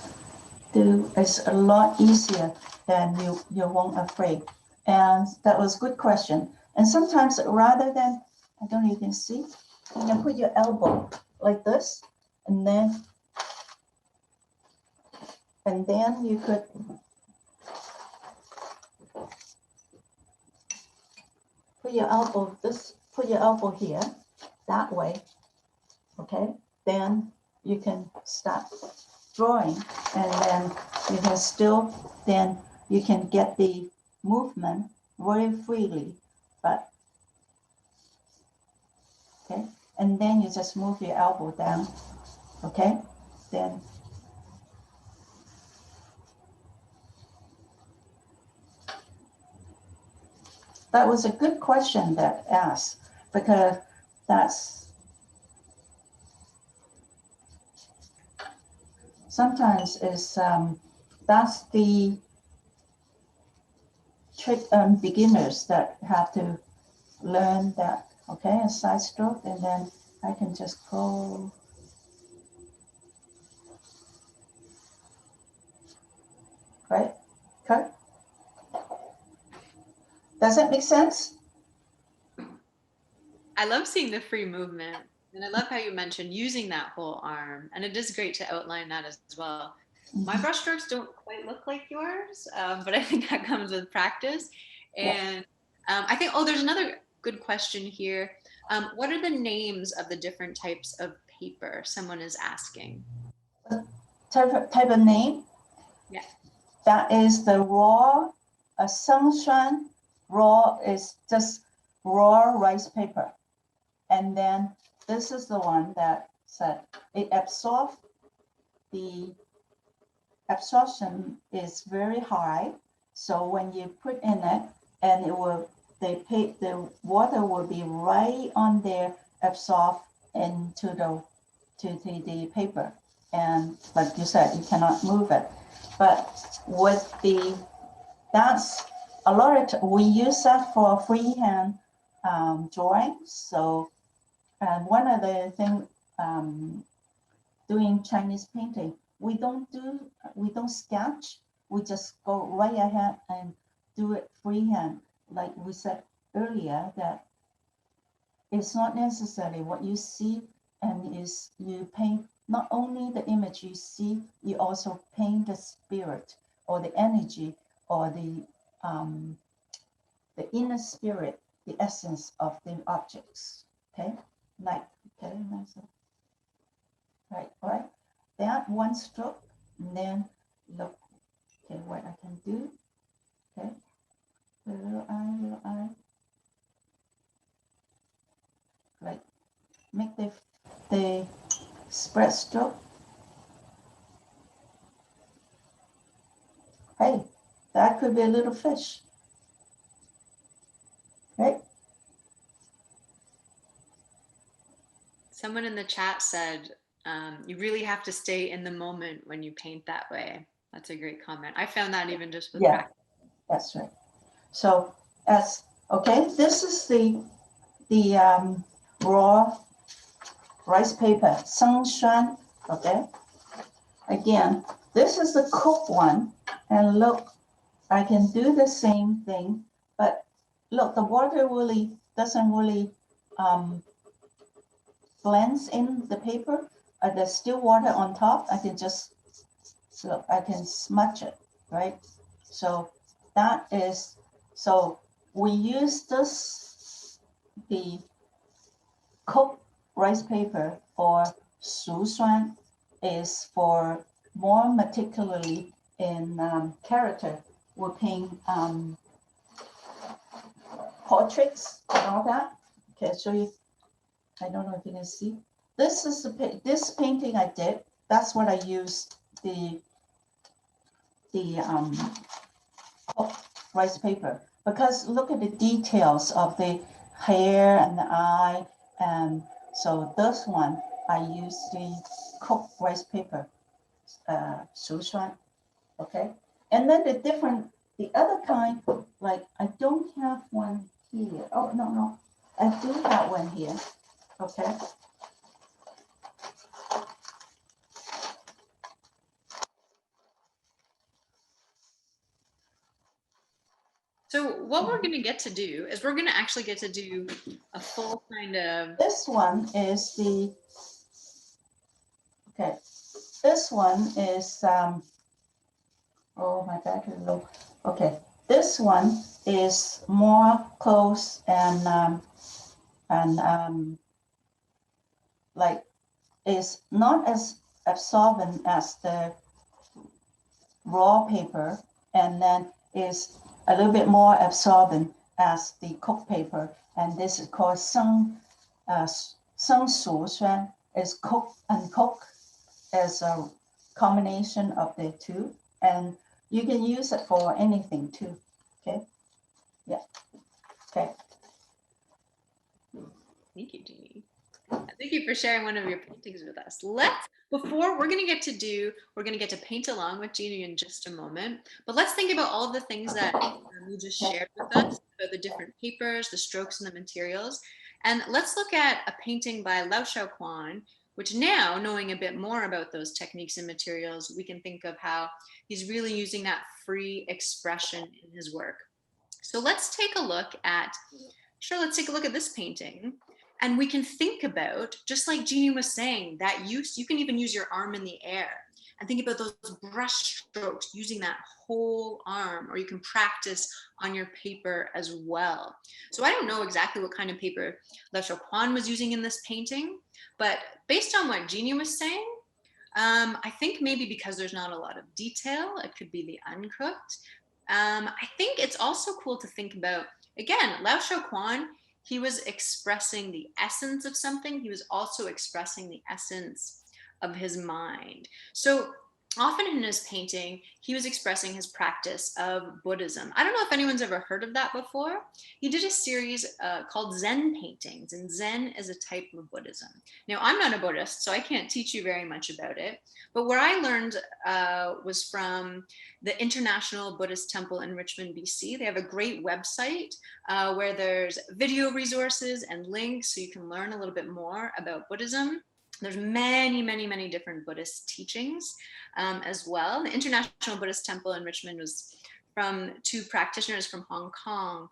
Speaker 2: do, it's a lot easier than you won't afraid. And that was a good question. And sometimes rather than, I don't know if you can see, you can put your elbow like this, and then you could put your elbow here, that way, okay? Then you can start drawing, and then you can still, then you can get the movement very freely, but, okay? And then you just move your elbow down, okay? Then that was a good question that asked, because that's sometimes is that's the trick beginners that have to learn that. Okay, a side stroke, and then I can just go. Right? Okay. Does that make sense?
Speaker 1: I love seeing the free movement. And I love how you mentioned using that whole arm. And it is great to outline that as well. My brush strokes don't quite look like yours, but I think that comes with practice. And I think, oh, there's another good question here. What are the names of the different types of paper? Someone is asking.
Speaker 2: Type of name?
Speaker 1: Yeah.
Speaker 2: That is the raw, Sengshuan raw is just raw rice paper. And then this is the one that said it absorbs, the absorption is very high. So when you put in it, and it will, the water will be right on there, absorb into the paper. And like you said, you cannot move it. But with that's a lot of, we use that for freehand drawing. So, and one of the things doing Chinese painting, we don't sketch, we just go right ahead and do it freehand. Like we said earlier, that it's not necessarily what you see, and is you paint not only the image you see, you also paint the spirit or the energy or the inner spirit, the essence of the objects. Okay, like okay, right, all right. That one stroke, and then look, okay, what I can do. Okay, little eye, like make the spread stroke. Hey, that could be a little fish. Right?
Speaker 1: Someone in the chat said, you really have to stay in the moment when you paint that way. That's a great comment. I found that even just with practice.
Speaker 2: That's right. So as okay, this is the raw rice paper, Sengshuan. Okay. Again, this is the cooked one, and look, I can do the same thing, but look, the water really doesn't really blends in the paper. There's still water on top. I can just look, I can smudge it, right? So that is, so we use this, the cooked rice paper or Shou Kwan is for more meticulously in character. We're paint portraits and all that. Okay, I'll show you. I don't know if you can see. This is this painting I did. That's what I used the rice paper, because look at the details of the hair and the eye, and so this one I use the cooked rice paper, Shou Kwan. Okay, and then the other kind, like I don't have one here. Oh no, I do have one here. Okay.
Speaker 1: So what we're going to get to do is we're going to actually get to do a full kind of.
Speaker 2: This one is the, okay, this one is, oh, my back is low. Okay, this one is more close and like is not as absorbent as the raw paper, and then is a little bit more absorbent as the cooked paper. And this is called Sheng Shu Xuan, is cooked and cooked as a combination of the two. And you can use it for anything too. Okay. Yeah. Okay.
Speaker 1: Thank you, Jeannie. Thank you for sharing one of your paintings with us. Before we're going to get to paint along with Jeannie in just a moment, but let's think about all of the things that you just shared with us about the different papers, the strokes, and the materials. And let's look at a painting by Lui Shou Kwan, which now, knowing a bit more about those techniques and materials, we can think of how he's really using that free expression in his work. So let's take a look at this painting. And we can think about, just like Jeannie was saying, that you can even use your arm in the air and think about those brush strokes using that whole arm, or you can practice on your paper as well. So I don't know exactly what kind of paper Lui Shou Kwan was using in this painting, but based on what Jeannie was saying, I think maybe because there's not a lot of detail, it could be the uncooked. I think it's also cool to think about, again, Lui Shou Kwan, he was expressing the essence of something. He was also expressing the essence of his mind. So often in his painting, he was expressing his practice of Buddhism. I don't know if anyone's ever heard of that before. He did a series called Zen Paintings, and Zen is a type of Buddhism. Now, I'm not a Buddhist, so I can't teach you very much about it. But where I learned was from the International Buddhist Temple in Richmond, BC. They have a great website where there's video resources and links so you can learn a little bit more about Buddhism. There's many, many, many different Buddhist teachings as well. The International Buddhist Temple in Richmond was from two practitioners from Hong Kong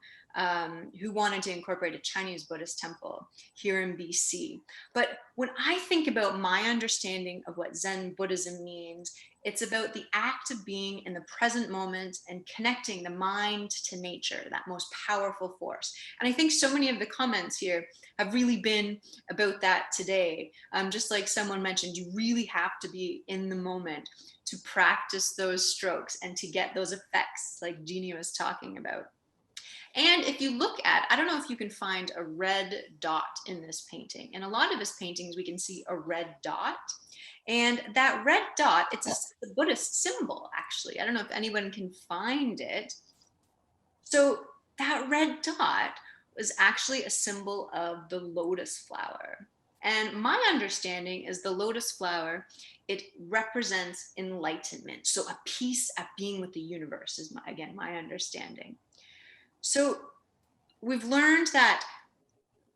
Speaker 1: who wanted to incorporate a Chinese Buddhist temple here in BC. But when I think about my understanding of what Zen Buddhism means, it's about the act of being in the present moment and connecting the mind to nature, that most powerful force. And I think so many of the comments here have really been about that today. Just like someone mentioned, you really have to be in the moment to practice those strokes and to get those effects like Jeannie was talking about. And if you look at, I don't know if you can find a red dot in this painting. In a lot of his paintings, we can see a red dot. And that red dot, it's a Buddhist symbol, actually. I don't know if anyone can find it. So that red dot was actually a symbol of the lotus flower. And my understanding is the lotus flower, it represents enlightenment. So a peace at being with the universe is, my understanding. So we've learned that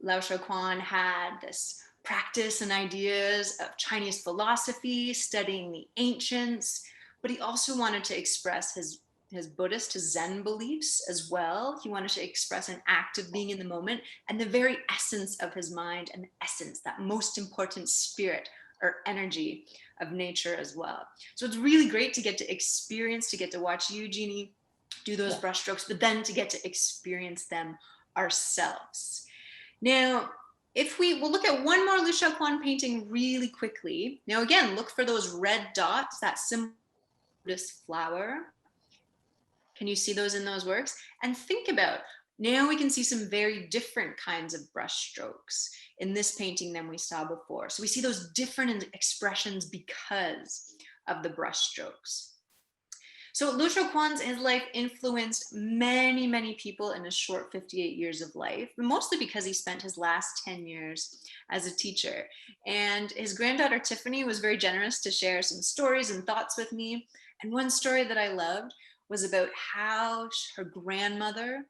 Speaker 1: Lui Shou Kwan had this practice and ideas of Chinese philosophy, studying the ancients, but he also wanted to express his Buddhist, his Zen beliefs as well. He wanted to express an act of being in the moment and the very essence of his mind, and the essence, that most important spirit or energy of nature as well. So it's really great to get to experience, to get to watch you, Jeannie, do those brush strokes, but then to get to experience them ourselves. Now, if we'll look at one more Lui Shou Kwan painting really quickly. Now, again, look for those red dots, that symbol Lotus Flower. Can you see those in those works? And think about, now we can see some very different kinds of brush strokes in this painting than we saw before. So we see those different expressions because of the brush strokes. So Lui Shou Kwan's his life influenced many, many people in his short 58 years of life, mostly because he spent his last 10 years as a teacher. And his granddaughter Tiffany was very generous to share some stories and thoughts with me. And one story that I loved was about how her grandmother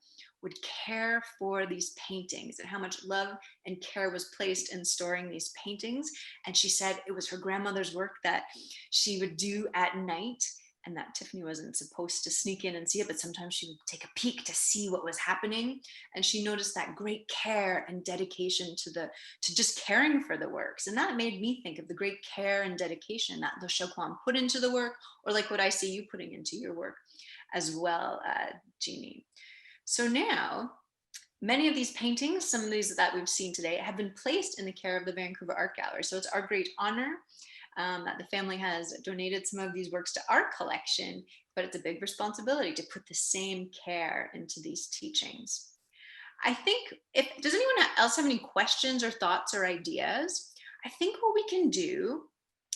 Speaker 1: would care for these paintings and how much love and care was placed in storing these paintings. And she said it was her grandmother's work that she would do at night, and that Tiffany wasn't supposed to sneak in and see it, but sometimes she would take a peek to see what was happening. And she noticed that great care and dedication to just caring for the works. And that made me think of the great care and dedication that Lui Shou Kwan put into the work, or like what I see you putting into your work as well, Jeannie. So now, many of these paintings, some of these that we've seen today, have been placed in the care of the Vancouver Art Gallery. So it's our great honor that the family has donated some of these works to our collection, but it's a big responsibility to put the same care into these teachings. I think, does anyone else have any questions or thoughts or ideas? I think what we can do,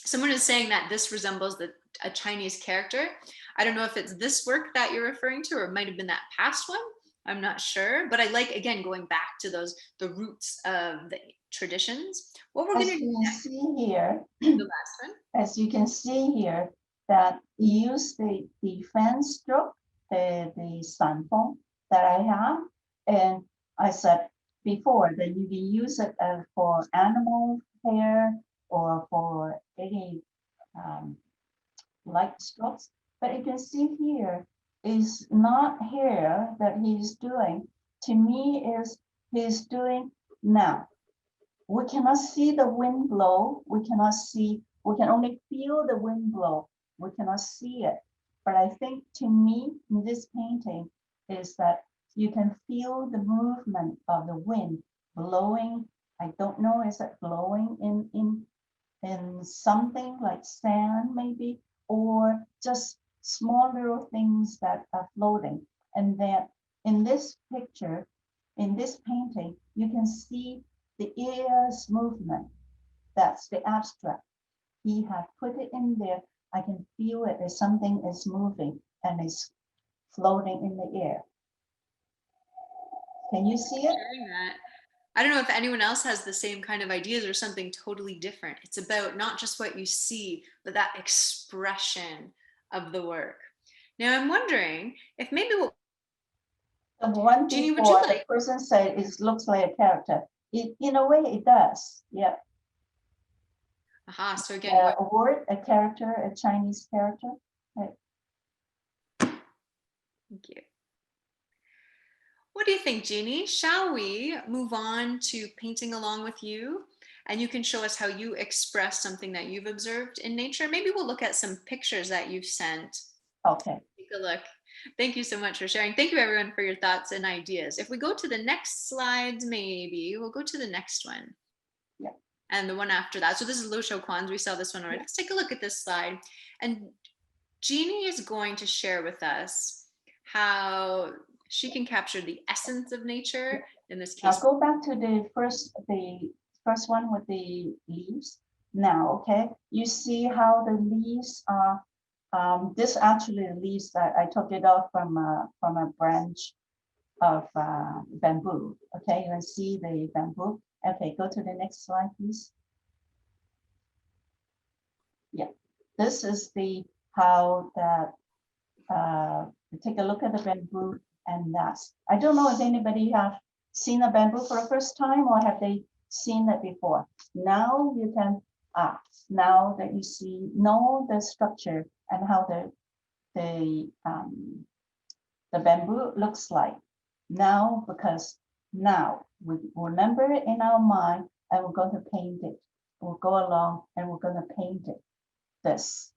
Speaker 1: someone is saying that this resembles a Chinese character. I don't know if it's this work that you're referring to, or it might have been that past one. I'm not sure, but I like, again, going back to the roots of the traditions. What we're going to do next,
Speaker 2: see here,
Speaker 1: the last one.
Speaker 2: As you can see here, that you use the fan stroke, the sanfeng that I have, and I said before that you can use it for animal hair or for any light strokes. But you can see here is not hair that he's doing. To me, is he's doing now. We cannot see the wind blow. We can only feel the wind blow. We cannot see it. But I think to me, in this painting, is that you can feel the movement of the wind blowing. I don't know, is it blowing in something like sand maybe, or just small little things that are floating. And then in this picture, in this painting, you can see the air's movement. That's the abstract. He had put it in there. I can feel it as something is moving and is floating in the air. Can you see it?
Speaker 1: I don't know if anyone else has the same kind of ideas or something totally different. It's about not just what you see, but that expression of the work. Now I'm wondering if maybe what
Speaker 2: the one
Speaker 1: Jeannie,
Speaker 2: before,
Speaker 1: would you like?
Speaker 2: The person said it looks like a character. In a way, it does. Yeah.
Speaker 1: Aha. So again,
Speaker 2: a word, a character, a Chinese character. Right.
Speaker 1: Thank you. What do you think, Jeannie? Shall we move on to painting along with you? And you can show us how you express something that you've observed in nature. Maybe we'll look at some pictures that you've sent.
Speaker 2: Okay.
Speaker 1: Take a look. Thank you so much for sharing. Thank you, everyone, for your thoughts and ideas. If we go to the next slides, maybe we'll go to the next one.
Speaker 2: Yeah.
Speaker 1: And the one after that. So this is Lui Shou Kwan's. We saw this one already. Yeah. Let's take a look at this slide. And Jeannie is going to share with us how she can capture the essence of nature. In this case,
Speaker 2: I'll go back to the first one with the leaves. Now, okay, you see how the leaves are. This actually the leaves that I took it off from a branch of bamboo. Okay, you can see the bamboo. Okay, go to the next slide, please. Yeah, this is how that. Take a look at the bamboo, and that's. I don't know if anybody have seen a bamboo for the first time, or have they seen it before. Now you can now that you know the structure and how the bamboo looks like now, because now we remember it in our mind, and we're going to paint it. We'll go along and we're going to paint it. This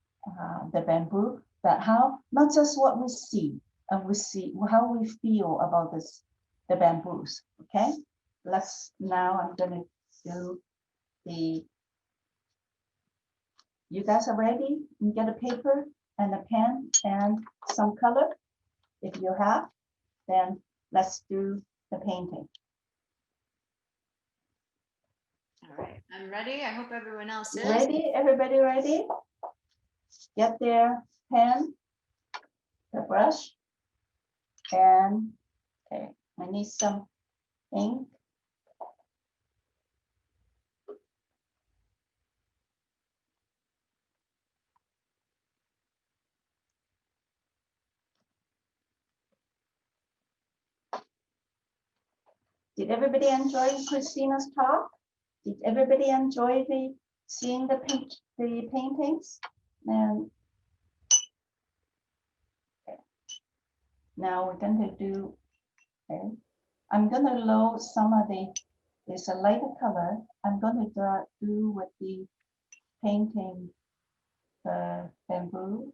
Speaker 2: the bamboo, that how not just what we see, and we see how we feel about the bamboos. Okay, now I'm going to do the. You guys are ready? You get a paper and a pen and some color. If you have, then let's do the painting.
Speaker 1: All right, I'm ready. I hope everyone else is.
Speaker 2: Ready? Everybody ready? Get their pen, the brush, and okay, I need some ink. Did everybody enjoy Christina's talk? Did everybody enjoy seeing the paintings? And okay. Now we're going to do, okay. I'm going to load some of it's a lighter color. I'm going to do with the painting the bamboo.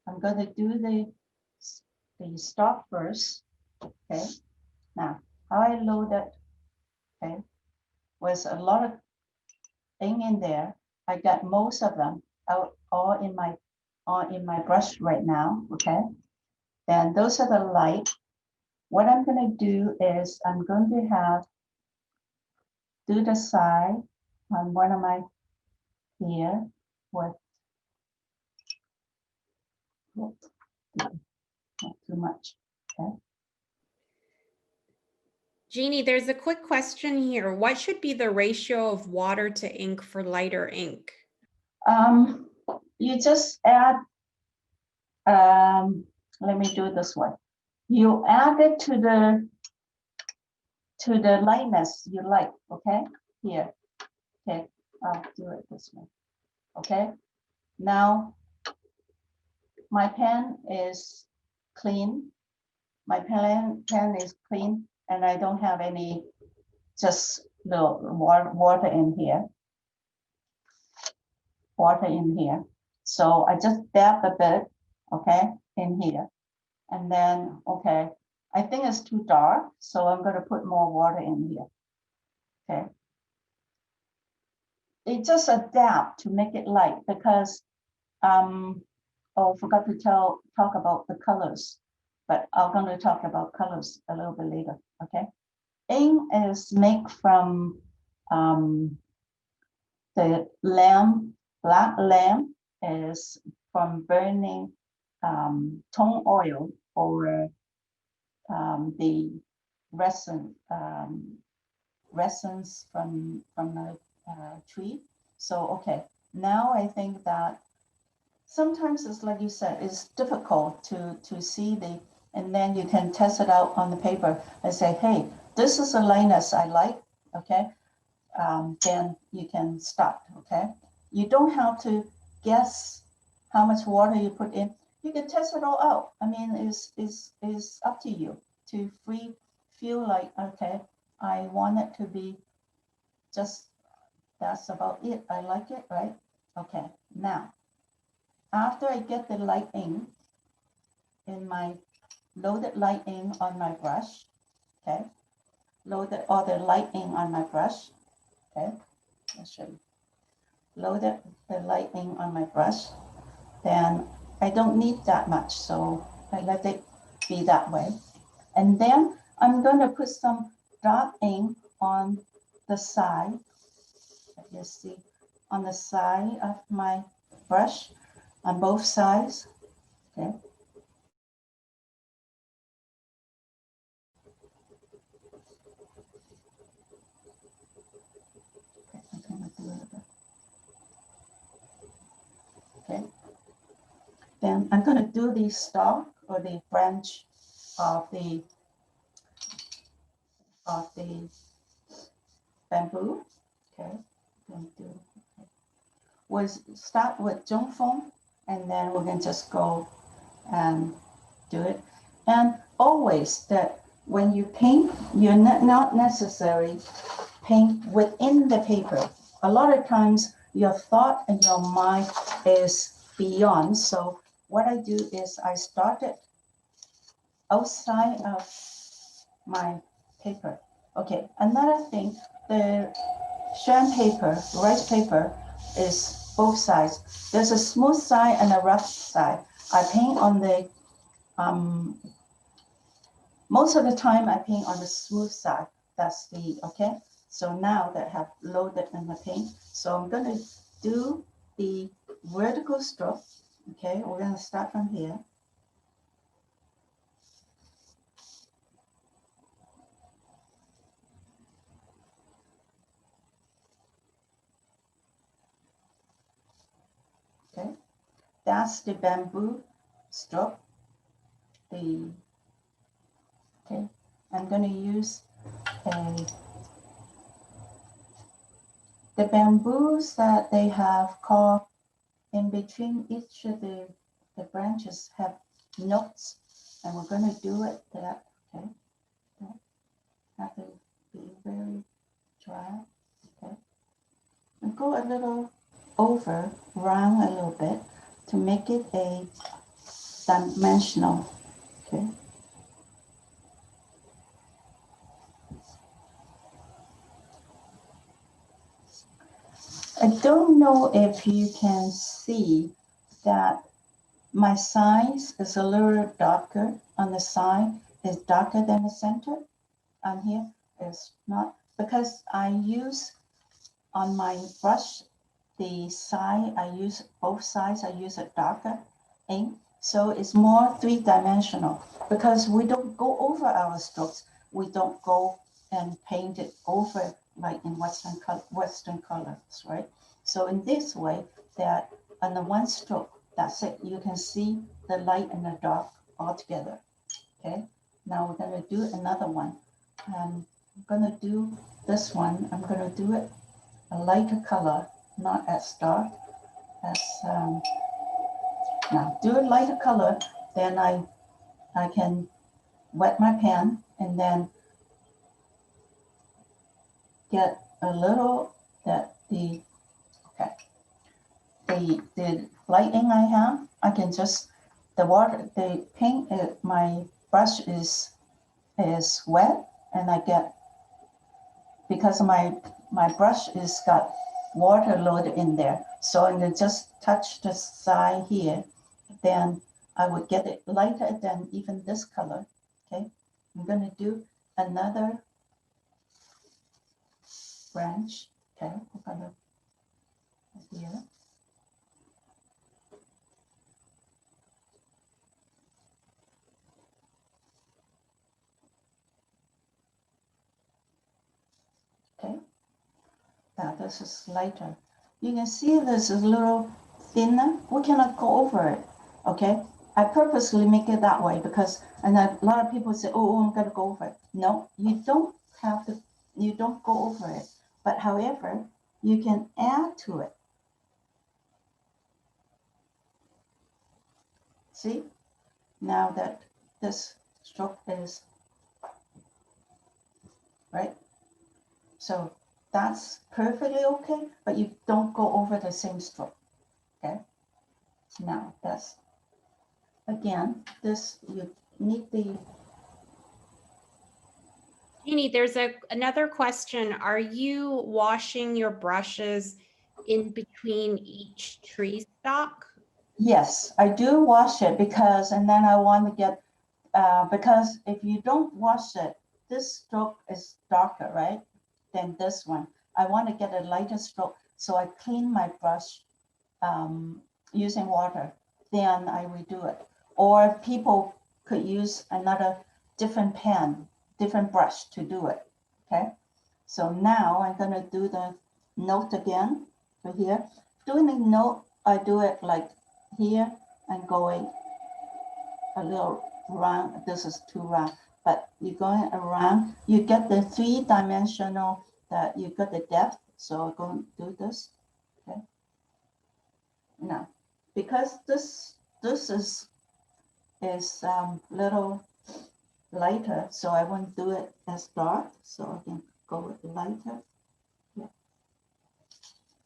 Speaker 2: I'm going to do the stalk first. Okay. Now, how I load it, okay, was a lot of thing in there. I got most of them out all in my brush right now. Okay. Then those are the light. What I'm going to do is I'm going to do the side on one of my here with not too much. Okay.
Speaker 3: Jeannie, there's a quick question here. What should be the ratio of water to ink for lighter ink?
Speaker 2: You just add, let me do it this way. You add it to the lightness you like, okay? Here, okay, I'll do it this way, okay? Now, my pen is clean. My pen is clean and I don't have any, just little water in here. Water in here. So I just dab a bit, okay, in here. And then, okay, I think it's too dark, so I'm going to put more water in here. Okay. It just adapt to make it light because, forgot to talk about the colors, but I'm going to talk about colors a little bit later. Okay. Ink is made from the black lamp is from burning tone oil or the resins from a tree. So, okay, now I think that sometimes it's like you said, it's difficult to see and then you can test it out on the paper and say, hey, this is a lightness I like, okay? Then you can start, okay? You don't have to guess how much water you put in. You can test it all out. I mean, it's up to you to feel like, okay, I want it to be just, that's about it. I like it, right? Okay, now, after I get the light ink in my loaded light ink on my brush, okay? Loaded all the light ink on my brush, okay? I'll show you. Loaded the light ink on my brush, then I don't need that much, so I let it be that way. And then I'm going to put some dark ink on the side. You see, on the side of my brush, on both sides. Okay. Okay. Then I'm going to do the stalk or the branch of the bamboo. Okay. We'll start with Zhongfeng, and then we're going to just go and do it. And always that when you paint, you're not necessarily paint within the paper. A lot of times your thought and your mind is beyond. So what I do is I start it outside of my paper. Okay, another thing, the sandpaper, rice paper is both sides. There's a smooth side and a rough side. I paint on the, most of the time I paint on the smooth side. That's the, okay. So now that I have loaded in the paint, so I'm gonna do the vertical stroke. Okay, we're gonna start from here. Okay, that's the bamboo stroke. Okay, I'm gonna use the bamboos that they have called in between each of the branches have notes, and we're going to do it that, okay? That have to be very dry, okay? And go a little over, round a little bit to make it a dimensional, okay? I don't know if you can see that my size is a little darker on the side, is darker than the center. On here is not, because I use on my brush, the side, I use both sides, I use a darker ink. So it's more three-dimensional because we don't go over our strokes. We don't go and paint it over like in Western colors, right? So in this way, that on the one stroke, that's it. You can see the light and the dark all together. Okay. Now we're going to do another one. I'm going to do this one. I'm going to do it a lighter color, not as dark as. Now do a lighter color, then I can wet my pen and then get a little that the light ink I have. I can just the paint. My brush is wet, and I get, because my brush is got water loaded in there. So I'm gonna just touch the side here, then I would get it lighter than even this color. Okay, I'm gonna do another branch. Okay, we're gonna here. Okay, now this is lighter. You can see this is a little thinner. We cannot go over it. Okay, I purposely make it that way because, and a lot of people say, oh, I'm gonna go over it. No, you don't have to, you don't go over it. But however, you can add to it. See, now that this stroke is, right? So that's perfectly okay, but you don't go over the same stroke, okay? Now that's, again, this, you need the.
Speaker 3: Jeannie, there's another question. Are you washing your brushes in between each tree stalk?
Speaker 2: Yes, I do wash it because, and then I want to get, because if you don't wash it, this stroke is darker, right? Than this one. I want to get a lighter stroke. So I clean my brush using water, then I redo it. Or people could use another different pen, different brush to do it, okay? So now I'm gonna do the note again for here. Doing the note, I do it like here and going a little round. This is too round, but you're going around, you get the three-dimensional, that you got the depth. So I'm going to do this, okay? Now, because this is little lighter, so I won't do it as dark, so I can go with lighter. Yeah.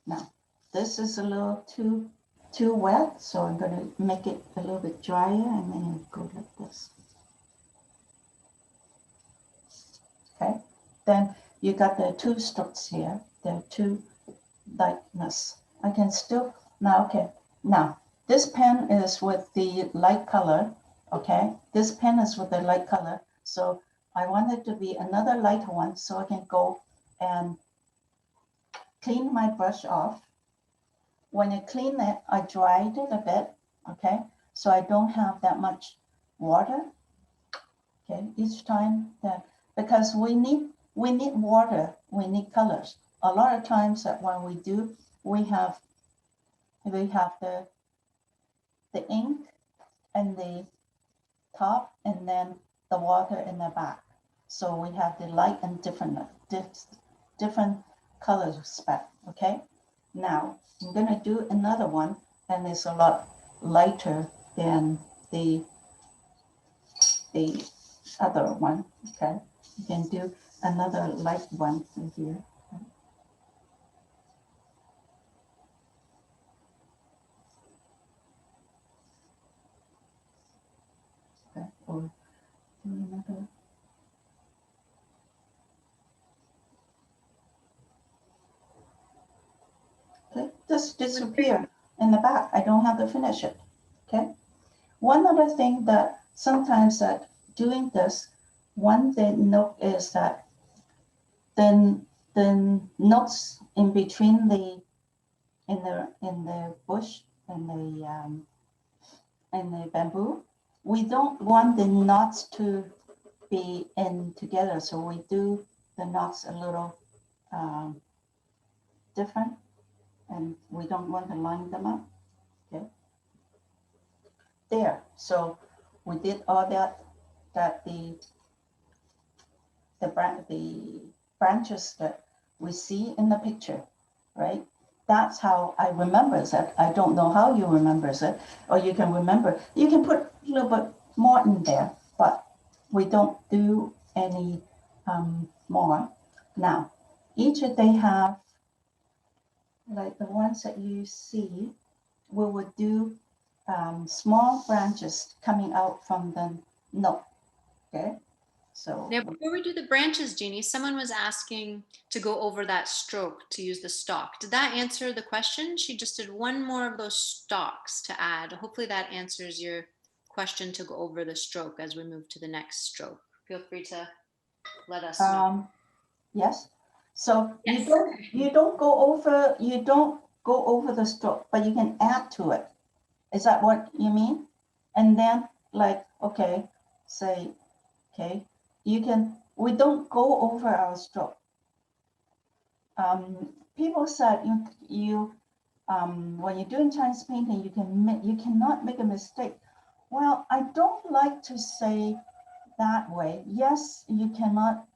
Speaker 2: Now, this is a little too wet, so I'm going to make it a little bit drier, and then go like this. Okay, then you got the two strokes here, the two lightness. I can still, now, okay, now this pen is with the light color, okay? This pen is with the light color, so I want it to be another lighter one, so I can go and clean my brush off. When I clean it, I dried it a bit, okay? So I don't have that much water, okay? Each time that, because we need water, we need colors. A lot of times that when we do, we have the ink and the top, and then the water in the back. So we have the light and different color spec, okay? Now, I'm gonna do another one, and it's a lot lighter than the other one, okay? You can do another light one in here. Okay, or do another. Okay, just disappear in the back. I don't have to finish it, okay? One other thing that sometimes that doing this, one thing note is that then the notes in between in the bush and the bamboo, we don't want the knots to be in together, so we do the knots a little different, and we don't want to line them up. Okay, there. So we did all that the branches that we see in the picture, right? That's how I remember it. I don't know how you remember it, or you can remember. You can put a little bit more in there, but we don't do any more. Now, each of they have, like the ones that you see, we would do small branches coming out from the note, okay? So
Speaker 1: Now, before we do the branches, Jeannie, someone was asking to go over that stroke to use the stalk. Did that answer the question? She just did one more of those stalks to add. Hopefully that answers your question to go over the stroke as we move to the next stroke. Feel free to let us know.
Speaker 2: Yes. So
Speaker 3: Yes.
Speaker 2: you don't go over the stroke, but you can add to it. Is that what you mean? And then like, okay, say, okay, we don't go over our stroke. People said you when you're doing Chinese painting, you cannot make a mistake. Well, I don't like to say that way. Yes, you cannot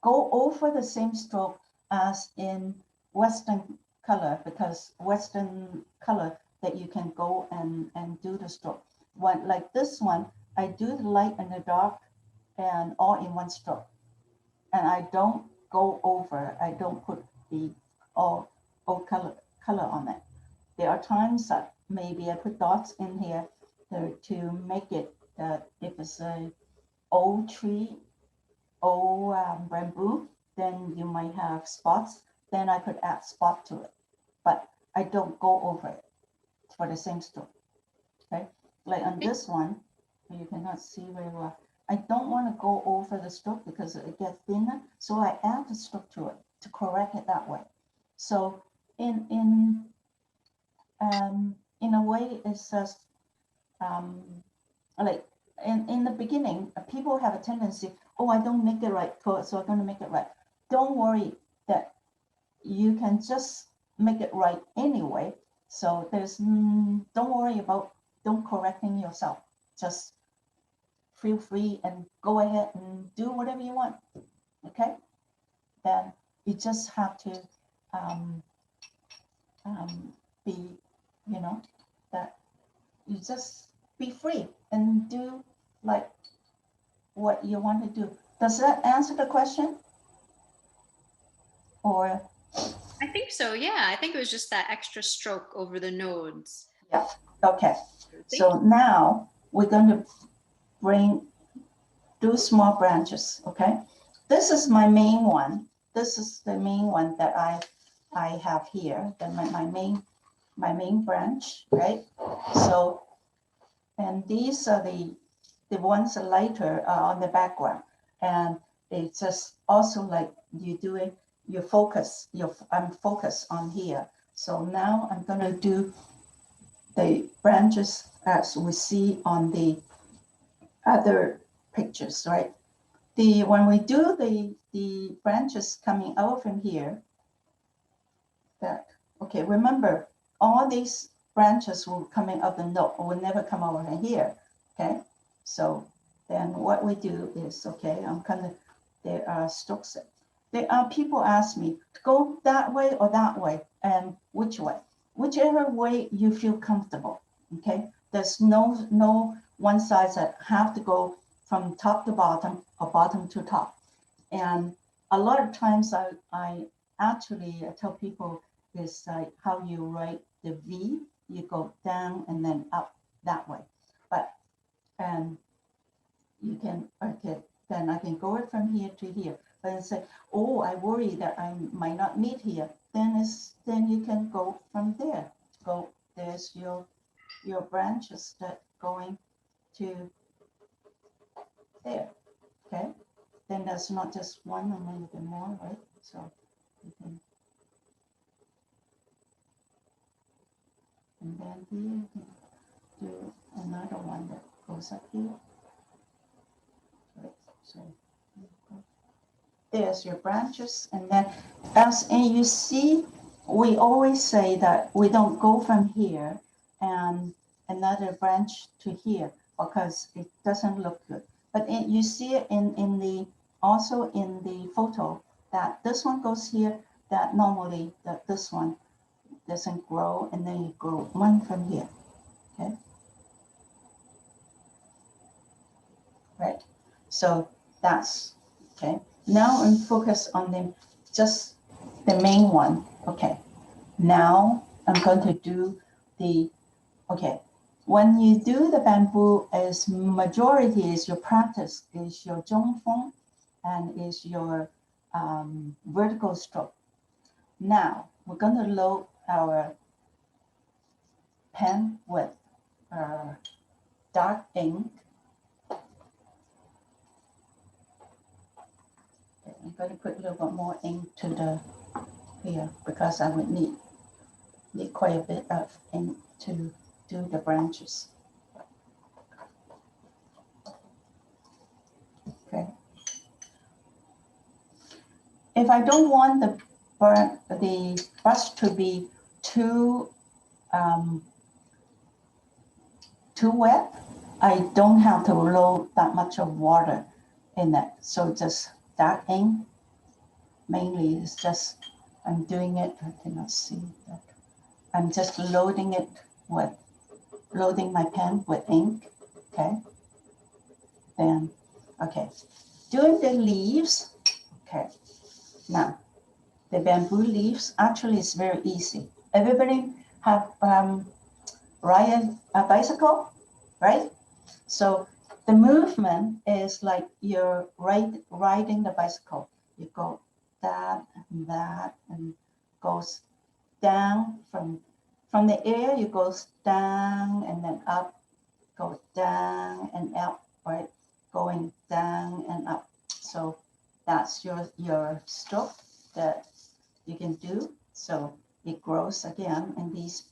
Speaker 2: go over the same stroke as in Western color, because Western color that you can go and do the stroke. One like this one, I do the light and the dark and all in one stroke. And I don't go over, I don't put the all color on it. There are times that maybe I put dots in here to make it that if it's a old tree, old bamboo, then you might have spots. Then I could add spot to it, but I don't go over it for the same stroke. Okay, like on this one, you cannot see very well. I don't want to go over the stroke because it gets thinner, so I add the stroke to it to correct it that way. So in a way, it's just like in the beginning, people have a tendency, oh, I don't make it right, so I'm going to make it right. Don't worry that you can just make it right anyway. So there's don't worry about don't correcting yourself. Just feel free and go ahead and do whatever you want. Okay, then you just have to be, that you just be free and do like what you want to do. Does that answer the question? Or
Speaker 1: I think so. Yeah, I think it was just that extra stroke over the nodes.
Speaker 2: yeah, okay. So now we're going to do small branches, okay? This is my main one. This is the main one that I have here, my main branch, right? So, and these are the ones lighter on the background, and it's just also like I'm focused on here. So now I'm gonna do the branches as we see on the other pictures, right? When we do the branches coming out from here, okay, remember all these branches will coming out the node will never come over from here, okay? So then what we do is, okay, there are strokes. There are people ask me to go that way or that way, and which way? Whichever way you feel comfortable, okay? There's no one size that have to go from top to bottom or bottom to top. And a lot of times I actually tell people is like how you write the V, you go down and then up that way. But you can, okay, then I can go it from here to here. But I say, oh, I worry that I might not meet here. Then you can go from there. There's your branches that going to there. Okay. Then there's not just one and then you can more, right? So you can, and then here you can do another one that goes up here. Right. So there's your branches, and then and you see, we always say that we don't go from here and another branch to here because it doesn't look good. But you see it also in the photo that this one goes here, that normally this one doesn't grow, and then you grow one from here. Okay. Right. So that's okay. Now I'm focused on just the main one. Okay. Now I'm going to do okay. When you do the bamboo, as majority is your practice, is your zhongfeng and is your vertical stroke. Now we're going to load our pen with dark ink. I'm going to put a little bit more ink to here because I would need quite a bit of ink to do the branches. Okay. If I don't want the brush to be too wet, I don't have to load that much of water in it. So just dark ink. Mainly it's just, I'm doing it, I cannot see that. I'm just loading my pen with ink, okay? Then, okay. Doing the leaves, okay. Now, the bamboo leaves, actually it's very easy. Everybody have ride a bicycle, right? So the movement is like you're riding the bicycle. You go that, and goes down from the air, you go down and then up, go down and up, right? Going down and up. So that's your stroke that you can do. So it grows again in these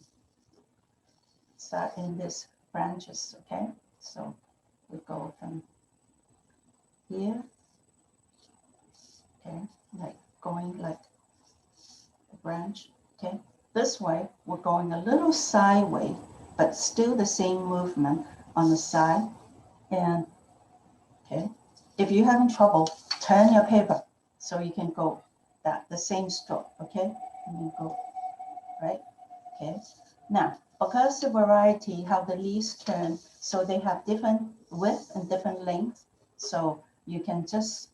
Speaker 2: branches, okay? So we go from here, okay, like going like the branch, okay? This way, we're going a little sideways, but still the same movement on the side. And, okay, if you're having trouble, turn your paper so you can go the same stroke, okay? And you go, right, okay? Now, because the variety, how the leaves turn, so they have different width and different length. So you can just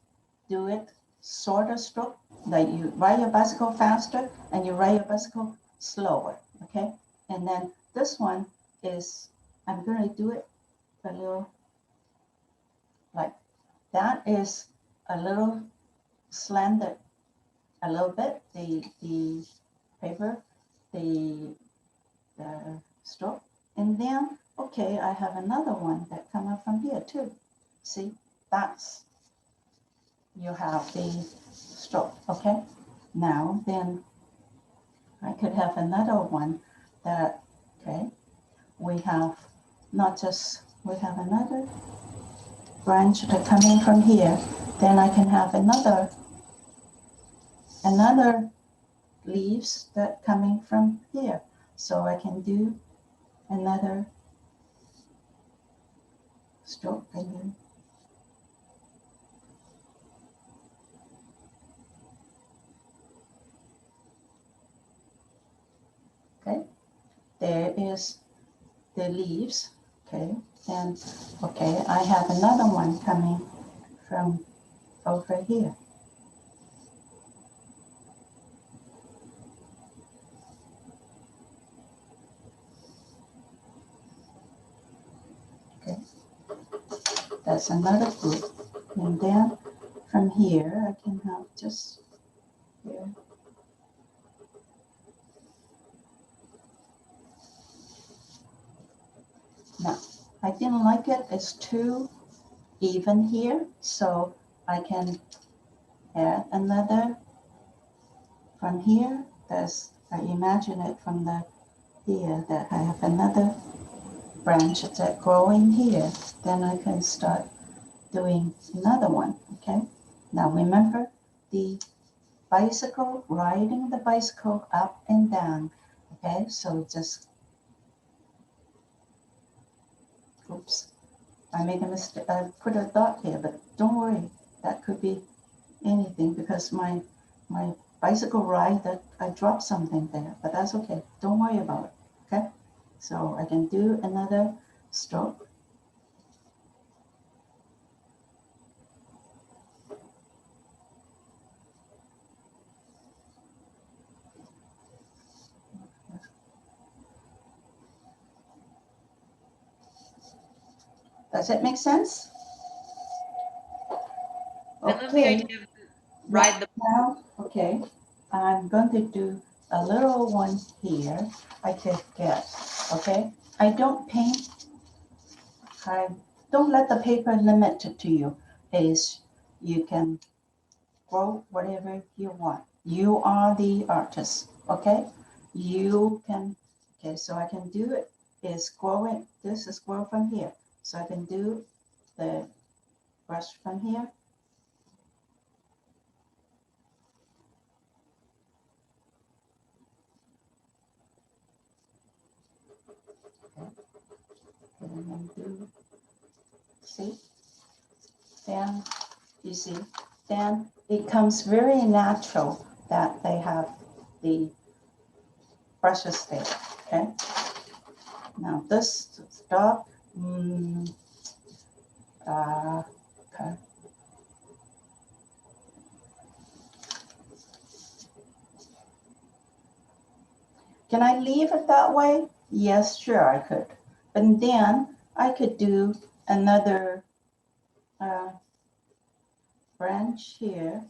Speaker 2: do it shorter stroke, like you ride your bicycle faster and you ride your bicycle slower, okay? And then this one is, I'm gonna do it a little, like that is a little slanted, a little bit, the paper, the stroke. And then, okay, I have another one that come up from here too. See, that's, you have the stroke, okay? Now, then I could have another one that, okay, we have not just, we have another branch that come in from here. Then I can have another leaves that coming from here. So I can do another stroke again. there is the leaves, okay? And okay, I have another one coming from over here. Okay, that's another group. And then from here, I can have just here. Now, I didn't like it. It's too even here, so I can add another from here. There's, I imagine it from the here that I have another branch that's growing here. Then I can start doing another one, okay? Now remember the bicycle, riding the bicycle up and down, okay? So just, oops, I made a mistake. I put a dot here, but don't worry, that could be anything because my bicycle ride that I dropped something there, but that's okay. Don't worry about it, okay? So I can do another stroke. Does it make sense?
Speaker 1: I love the idea of ride the.
Speaker 2: Now, okay, I'm going to do a little one here. I could get, okay? I don't paint. I don't let the paper limit it to you. Is you can grow whatever you want. You are the artist, okay? You can, okay, so I can do it. Is growing, this is grow from here. So I can do the brush from here. And then do, see? Then you see, then it comes very natural that they have the brushes there, okay? Now this stuff, okay. Can I leave it that way? Yes, sure I could. But then I could do another branch here.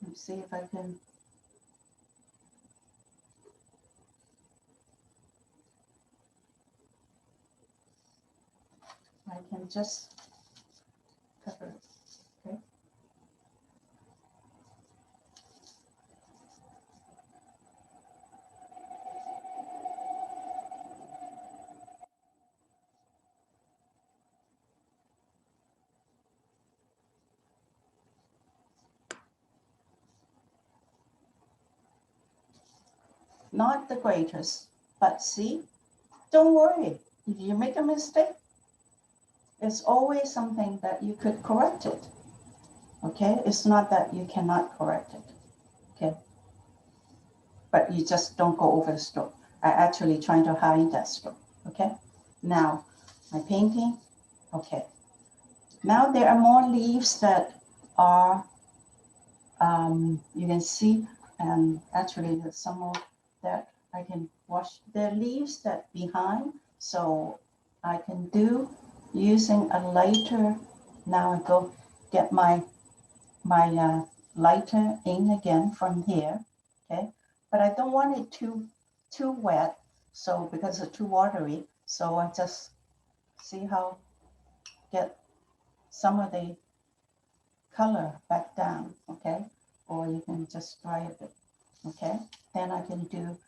Speaker 2: Let's see if I can. I can just cover it, okay? Not the greatest, but see, don't worry. If you make a mistake, it's always something that you could correct it. Okay, it's not that you cannot correct it. Okay, but you just don't go over the stroke. I actually trying to hide that stroke. Okay, now my painting. Okay, now there are more leaves that are you can see, and actually there's some more that I can wash. The leaves that behind, so I can do using a lighter. Now I go get my lighter ink again from here, okay? But I don't want it too wet, so because it's too watery, so I just see how get some of the color back down, okay? Or you can just dry a bit, okay? Then I can do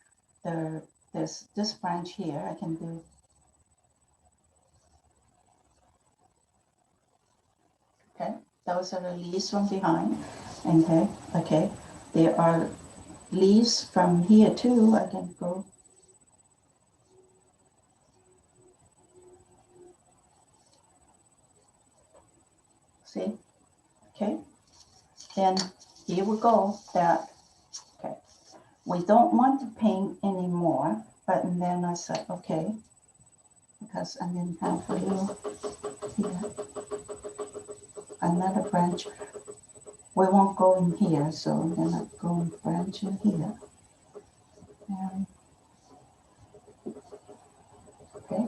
Speaker 2: this branch here. I can do. Okay, those are the leaves from behind. Okay, okay. There are leaves from here too. I can go. See, okay. Then here we go. That okay. We don't want to paint anymore. But and then I said, okay, because I didn't have a little here, another branch. We won't go in here, so then I go and branch in here. And, okay.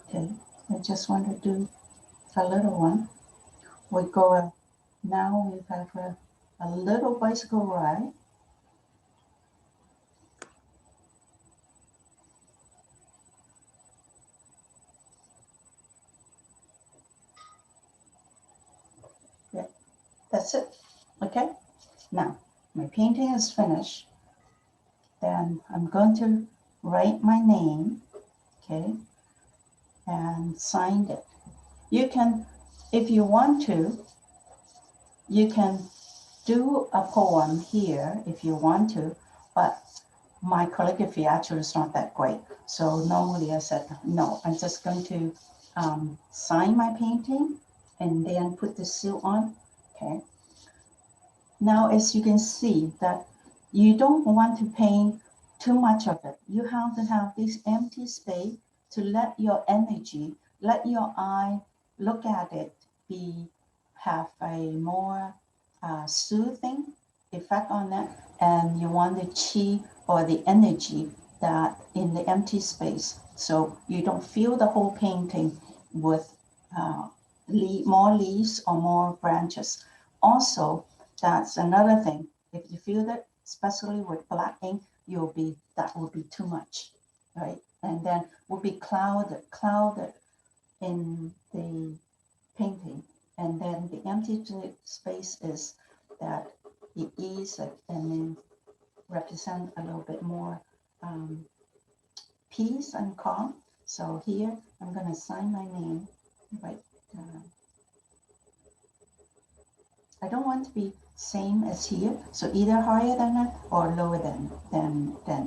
Speaker 2: Okay, I just want to do a little one. We go, now we have a little bicycle ride. Yeah, that's it. Okay, now my painting is finished. Then I'm going to write my name, okay, and sign it. You can, if you want to, you can do a poem here if you want to, but my calligraphy actually is not that great. So normally I said, no, I'm just going to sign my painting and then put the seal on, okay? Now, as you can see that you don't want to paint too much of it. You have to have this empty space to let your energy, let your eye look at it, have a more soothing effect on it, and you want the chi or the energy that in the empty space, so you don't fill the whole painting with more leaves or more branches. Also, that's another thing. If you fill it, especially with black ink, that will be too much, right? And then will be clouded in the painting. And then the empty space is that it is and then represent a little bit more peace and calm. So here I'm going to sign my name right. I don't want to be same as here, so either higher than it or lower than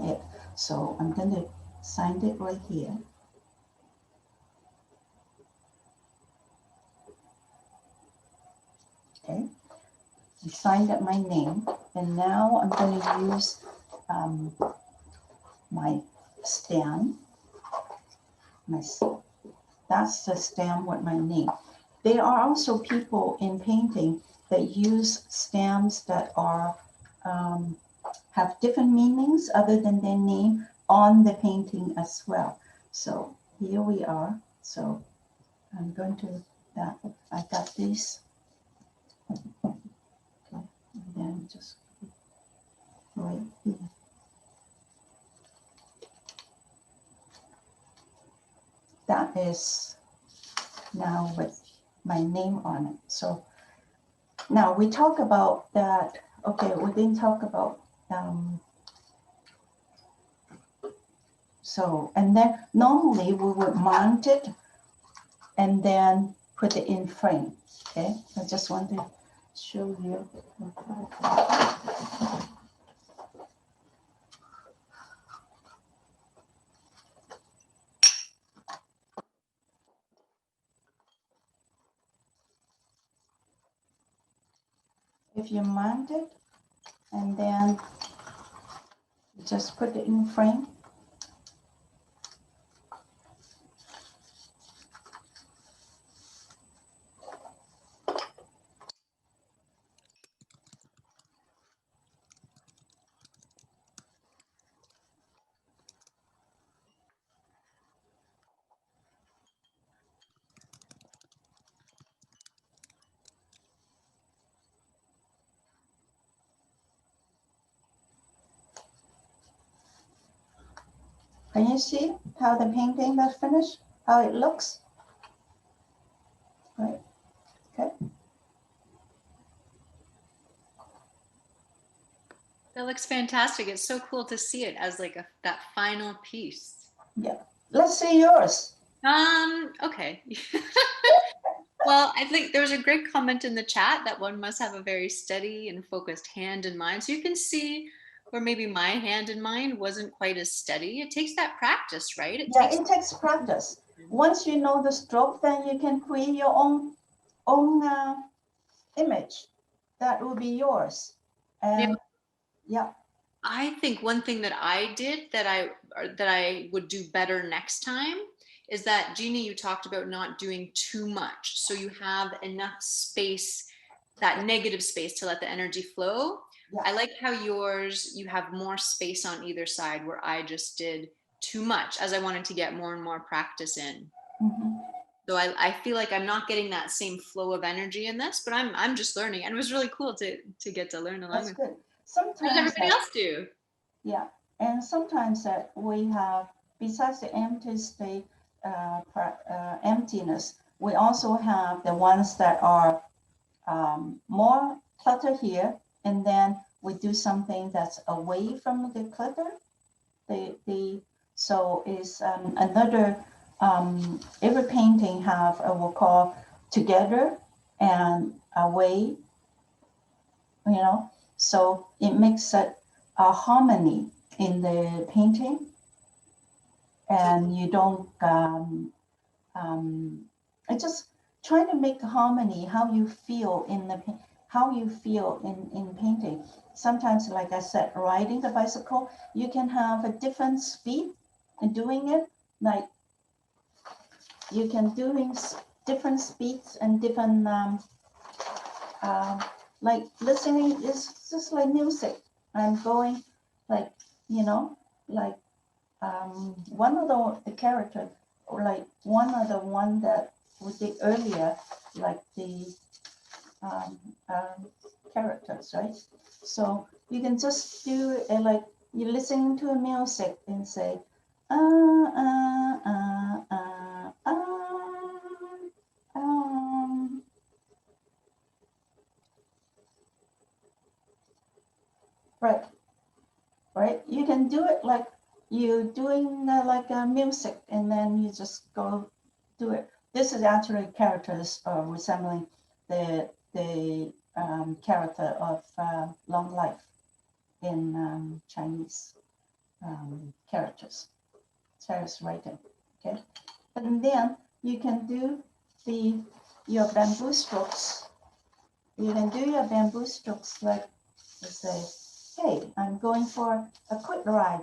Speaker 2: it. So I'm going to sign it right here. Okay, I signed up my name, and now I'm going to use my stamp. That's the stamp with my name. There are also people in painting that use stamps that are have different meanings other than their name on the painting as well. So here we are. So I'm going to that. I got this. Okay, and then just right here. That is now with my name on it. So now we talk about that. Okay, we didn't talk about so, and then normally we would mount it and then put it in frame. Okay, I just want to show you. If you mount it and then just put it in frame. Can you see how the painting is finished? How it looks? Right. Okay.
Speaker 1: That looks fantastic. It's so cool to see it as like that final piece.
Speaker 2: Yeah. Let's see yours.
Speaker 1: Okay. Well, I think there was a great comment in the chat that one must have a very steady and focused hand in mind. So you can see where maybe my hand in mind wasn't quite as steady. It takes that practice, right?
Speaker 2: It takes practice. Once you know the stroke, then you can create your own image that will be yours. And yeah.
Speaker 1: I think one thing that I did that I would do better next time is that, Jeannie, you talked about not doing too much. So you have enough space, that negative space, to let the energy flow.
Speaker 2: Yeah.
Speaker 1: I like how yours, you have more space on either side, where I just did too much as I wanted to get more and more practice in.
Speaker 2: Mhm.
Speaker 1: So I feel like I'm not getting that same flow of energy in this, but I'm just learning. And it was really cool to get to learn along
Speaker 2: That's
Speaker 1: with.
Speaker 2: good.
Speaker 1: What does
Speaker 2: Sometimes
Speaker 1: everybody else do?
Speaker 2: yeah, and sometimes that we have, besides the empty state, emptiness, we also have the ones that are more clutter here, and then we do something that's away from the clutter. So is another, every painting have a, we'll call together and away, so it makes a harmony in the painting, and you don't, I just try to make harmony, how you feel in the, how you feel in painting. Sometimes, like I said, riding the bicycle, you can have a different speed in doing it. Like you can do different speeds and different, like listening is just like music. I'm going like, like one of the character, or like one of the one that we did earlier, like the characters, right? So you can just do it like you listen to a music and say, right, right. You can do it like you doing like music, and then you just go do it. This is actually characters resembling the character of long life in Chinese characters, Chinese writing. Okay, and then you can do your bamboo strokes. You can do your bamboo strokes like you say, hey, I'm going for a quick ride.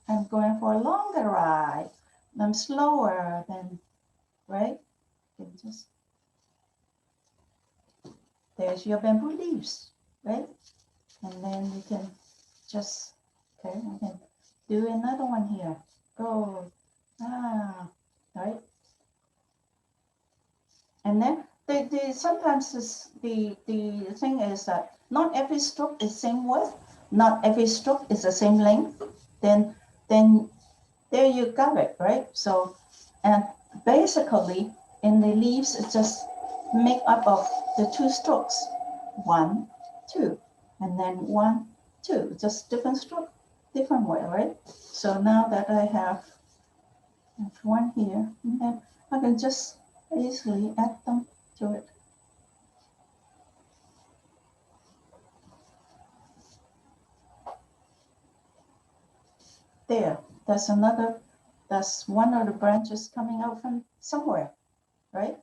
Speaker 2: I'm going for a longer ride. I'm slower than, right? You just, there's your bamboo leaves, right? And then you can just, okay, I can do another one here. Go, right? And then sometimes the thing is that not every stroke is same width, not every stroke is the same length. Then there you got it, right? So, and basically in the leaves, it's just make up of the two strokes, 1, 2, and then 1, 2, just different stroke, different way, right? So now that I have one here, and then I can just easily add them to it. There, that's one of the branches coming out from somewhere, right?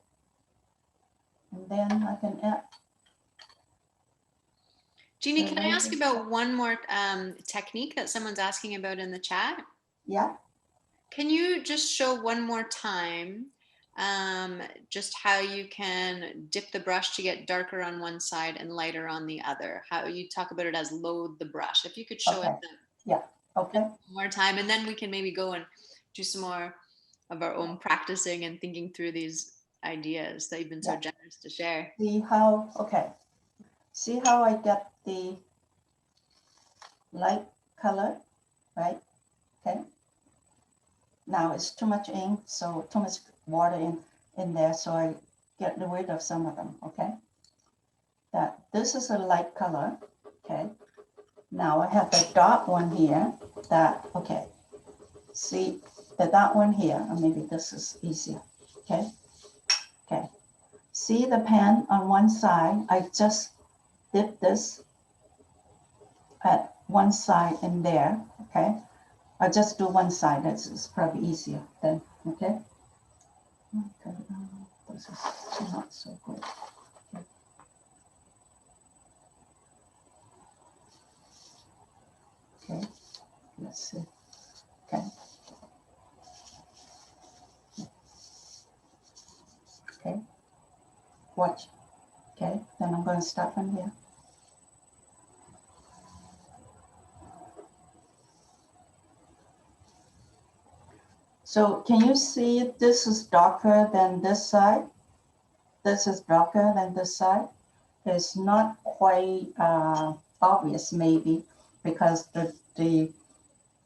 Speaker 2: And then I can add.
Speaker 1: Jeannie, can I ask about one more technique that someone's asking about in the chat?
Speaker 2: Yeah.
Speaker 1: Can you just show one more time just how you can dip the brush to get darker on one side and lighter on the other? How you talk about it as load the brush. If you could show
Speaker 2: Okay.
Speaker 1: it
Speaker 2: Yeah. Okay.
Speaker 1: one more time, and then we can maybe go and do some more of our own practicing and thinking through these ideas that you've been so generous to share.
Speaker 2: See how, okay. See how I get the light color, right? Okay. Now it's too much ink, so too much water in there, so I get rid of some of them, okay? This is a light color, okay? Now I have the dark one here okay. See the dark one here, or maybe this is easier, okay? Okay. See the pen on one side, I just dip this at one side in there, okay? I just do one side, that's probably easier then, okay? Okay, this is not so good. Okay. Okay, let's see. Okay. Okay, watch. Okay, then I'm going to start from here. So can you see this is darker than this side? This is darker than this side. It's not quite obvious maybe because the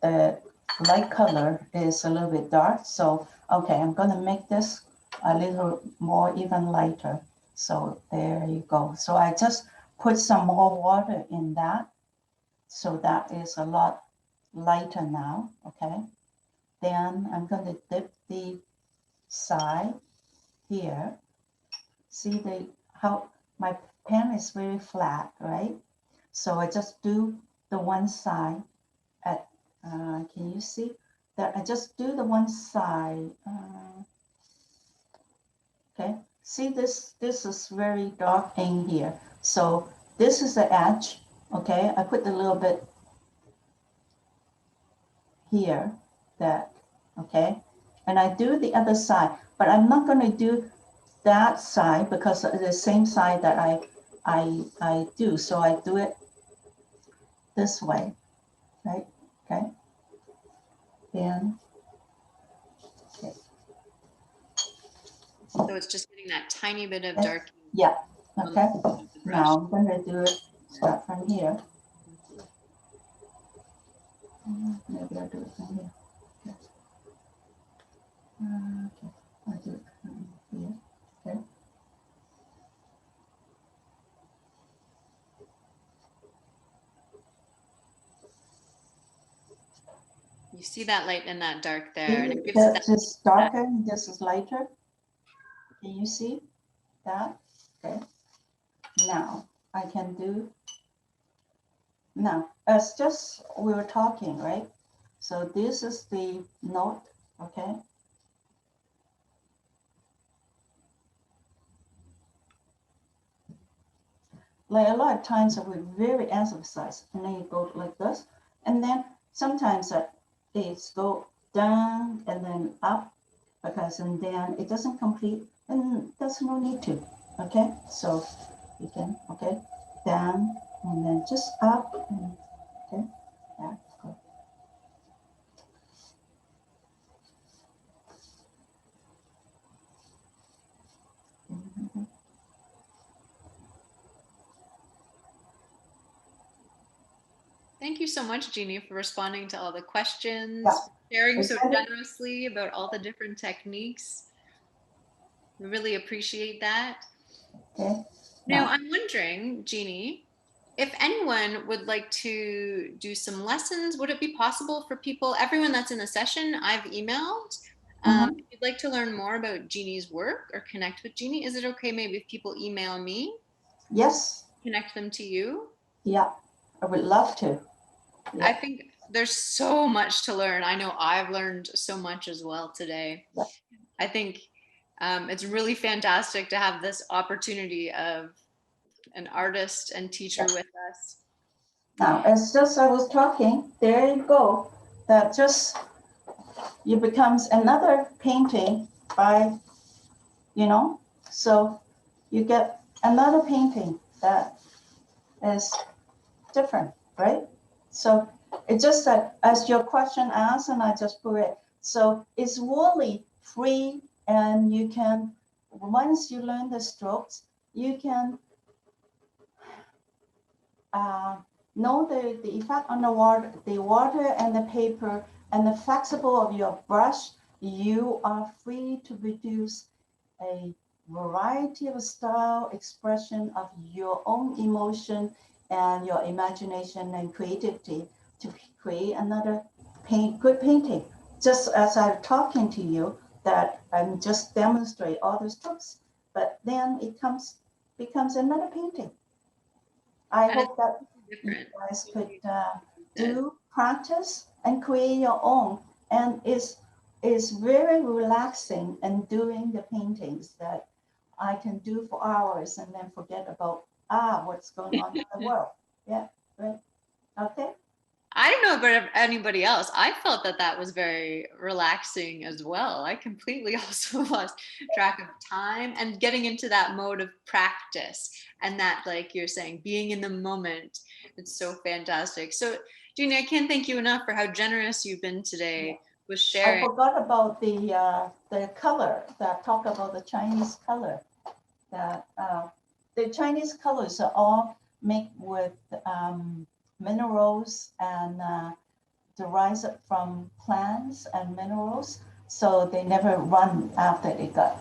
Speaker 2: light color is a little bit dark. So, okay, I'm going to make this a little more even lighter. So there you go. So I just put some more water in that. So that is a lot lighter now, okay? Then I'm going to dip the side here. See how my pen is very flat, right? So I just do the one side at, can you see that? I just do the one side, okay? See this is very dark in here. So this is the edge, okay? I put a little bit here, that, okay? And I do the other side, but I'm not gonna do that side because it's the same side that I do. So I do it this way, right? Okay. Then, okay.
Speaker 1: So it's just getting that tiny bit of
Speaker 2: Yes.
Speaker 1: dark.
Speaker 2: Yeah,
Speaker 1: on the
Speaker 2: okay.
Speaker 1: tip of the brush.
Speaker 2: Now I'm gonna do it, start from here. Maybe I'll do it from here. Okay. Okay, I'll do it from here, okay.
Speaker 1: You see that light and that dark there, and
Speaker 2: See,
Speaker 1: it gives it that.
Speaker 2: this is darker and this is lighter. Can you see that? Okay. Now I can do, now it's just, we were talking, right? So this is the note, okay? Like a lot of times we very emphasize, and then you go like this, and then sometimes it's go down and then up, because and then it doesn't complete, and there's no need to, okay? So you can, okay, down and then just up, and, okay, yeah, go. Mhm.
Speaker 1: Thank you so much, Jeannie, for responding to all the questions,
Speaker 2: Yeah.
Speaker 1: for sharing so
Speaker 2: Okay.
Speaker 1: generously about all the different techniques. We really appreciate that.
Speaker 2: Okay.
Speaker 1: Now,
Speaker 2: Now,
Speaker 1: I'm wondering, Jeannie, if anyone would like to do some lessons, would it be possible for people, everyone that's in the session, I've emailed. If you'd like to learn more about Jeannie's work or connect with Jeannie, is it okay maybe if people email me,
Speaker 2: yes,
Speaker 1: connect them to you?
Speaker 2: yeah, I would love to.
Speaker 1: I
Speaker 2: Yeah.
Speaker 1: think there's so much to learn. I know I've learned so much as well today.
Speaker 2: Yeah.
Speaker 1: I think it's really fantastic to have this opportunity of an artist and teacher with us.
Speaker 2: Now, as just I was talking, there you go. That just, it becomes another painting by, you know, so you get another painting that is different, right? So it's just that as your question asked, and I just put it, so it's really free, and you can, once you learn the strokes, you can know the effect on the water and the paper and the flexible of your brush. You are free to produce a variety of style expression of your own emotion and your imagination and creativity to create another good painting. Just as I'm talking to you, that I'm just demonstrate all the strokes, but then it becomes another painting. I
Speaker 1: And it's
Speaker 2: hope that you
Speaker 1: different.
Speaker 2: guys could do practice and create your own. And it's very relaxing and doing the paintings that I can do for hours and then forget about what's going on in the world. Yeah, right. Okay.
Speaker 1: I don't know about anybody else. I felt that that was very relaxing as well. I completely also lost track of time and getting into that mode of practice and that, like you're saying, being in the moment. It's so fantastic. So, Jeannie, I can't thank you enough for how generous you've been today with
Speaker 2: I
Speaker 1: sharing.
Speaker 2: forgot about the color, that talk about the Chinese color. That the Chinese colors are all made with minerals and derived from plants and minerals, so they never run after they got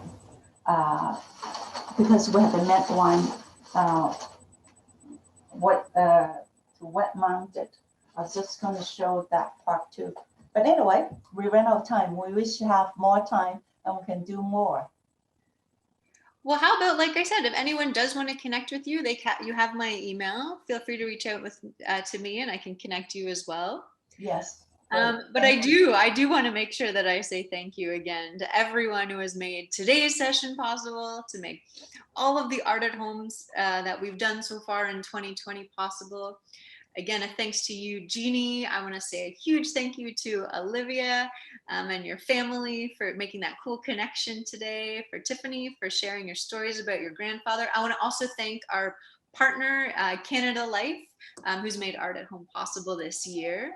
Speaker 2: because we have the net one wet mounted. I was just going to show that part too. But anyway, we ran out of time. We wish to have more time and we can do more.
Speaker 1: Well, how about, like I said, if anyone does want to connect with you, you have my email. Feel free to reach out to me, and I can connect you as well.
Speaker 2: Yes.
Speaker 1: But I do want to make sure that I say thank you again to everyone who has made today's session possible, to make all of the art at homes that we've done so far in 2020 possible. Again, a thanks to you, Jeannie. I want to say a huge thank you to Olivia and your family for making that cool connection today, for Tiffany for sharing your stories about your grandfather. I want to also thank our partner, Canada Life, who's made Art at Home possible this year.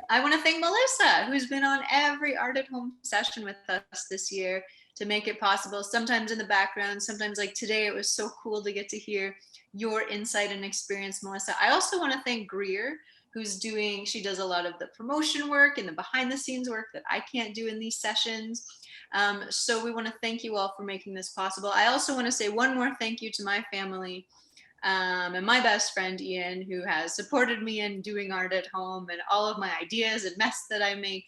Speaker 1: I want to thank Melissa, who's been on every Art at Home session with us this year to make it possible. Sometimes in the background, sometimes like today, it was so cool to get to hear your insight and experience, Melissa. I also want to thank Greer, she does a lot of the promotion work and the behind the scenes work that I can't do in these sessions. So we want to thank you all for making this possible. I also want to say one more thank you to my family and my best friend, Ian, who has supported me in doing art at home and all of my ideas and mess that I make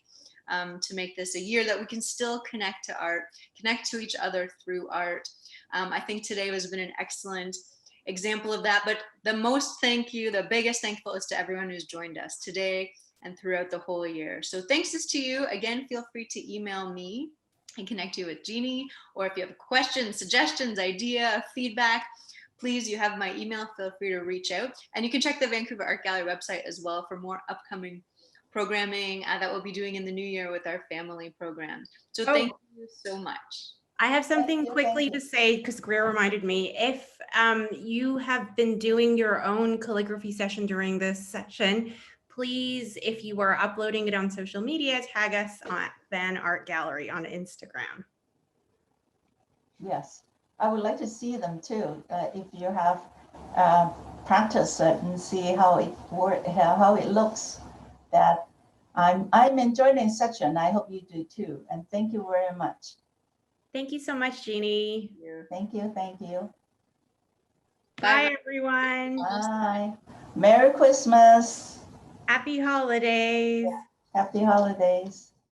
Speaker 1: to make this a year that we can still connect to art, connect to each other through art. I think today has been an excellent example of that, but the biggest thankful is to everyone who's joined us today and throughout the whole year. So thanks is to you. Again, feel free to email me and connect you with Jeannie, or if you have questions, suggestions, idea, feedback, please, you have my email, feel free to reach out. And you can check the Vancouver Art Gallery website as well for more upcoming programming that we'll be doing in the new year with our family programs. So thank you so much.
Speaker 3: I have something quickly to say because Greer reminded me. If you have been doing your own calligraphy session during this session, please, if you are uploading it on social media, tag us on Van Art Gallery on Instagram.
Speaker 2: Yes, I would like to see them too. If you have practiced it and see how it looks. That I'm enjoying the session. I hope you do too. And thank you very much.
Speaker 3: Thank you so much, Jeannie.
Speaker 2: Thank you. Thank you.
Speaker 3: Bye, everyone.
Speaker 2: Bye. Merry Christmas.
Speaker 3: Happy holidays.
Speaker 2: Happy holidays.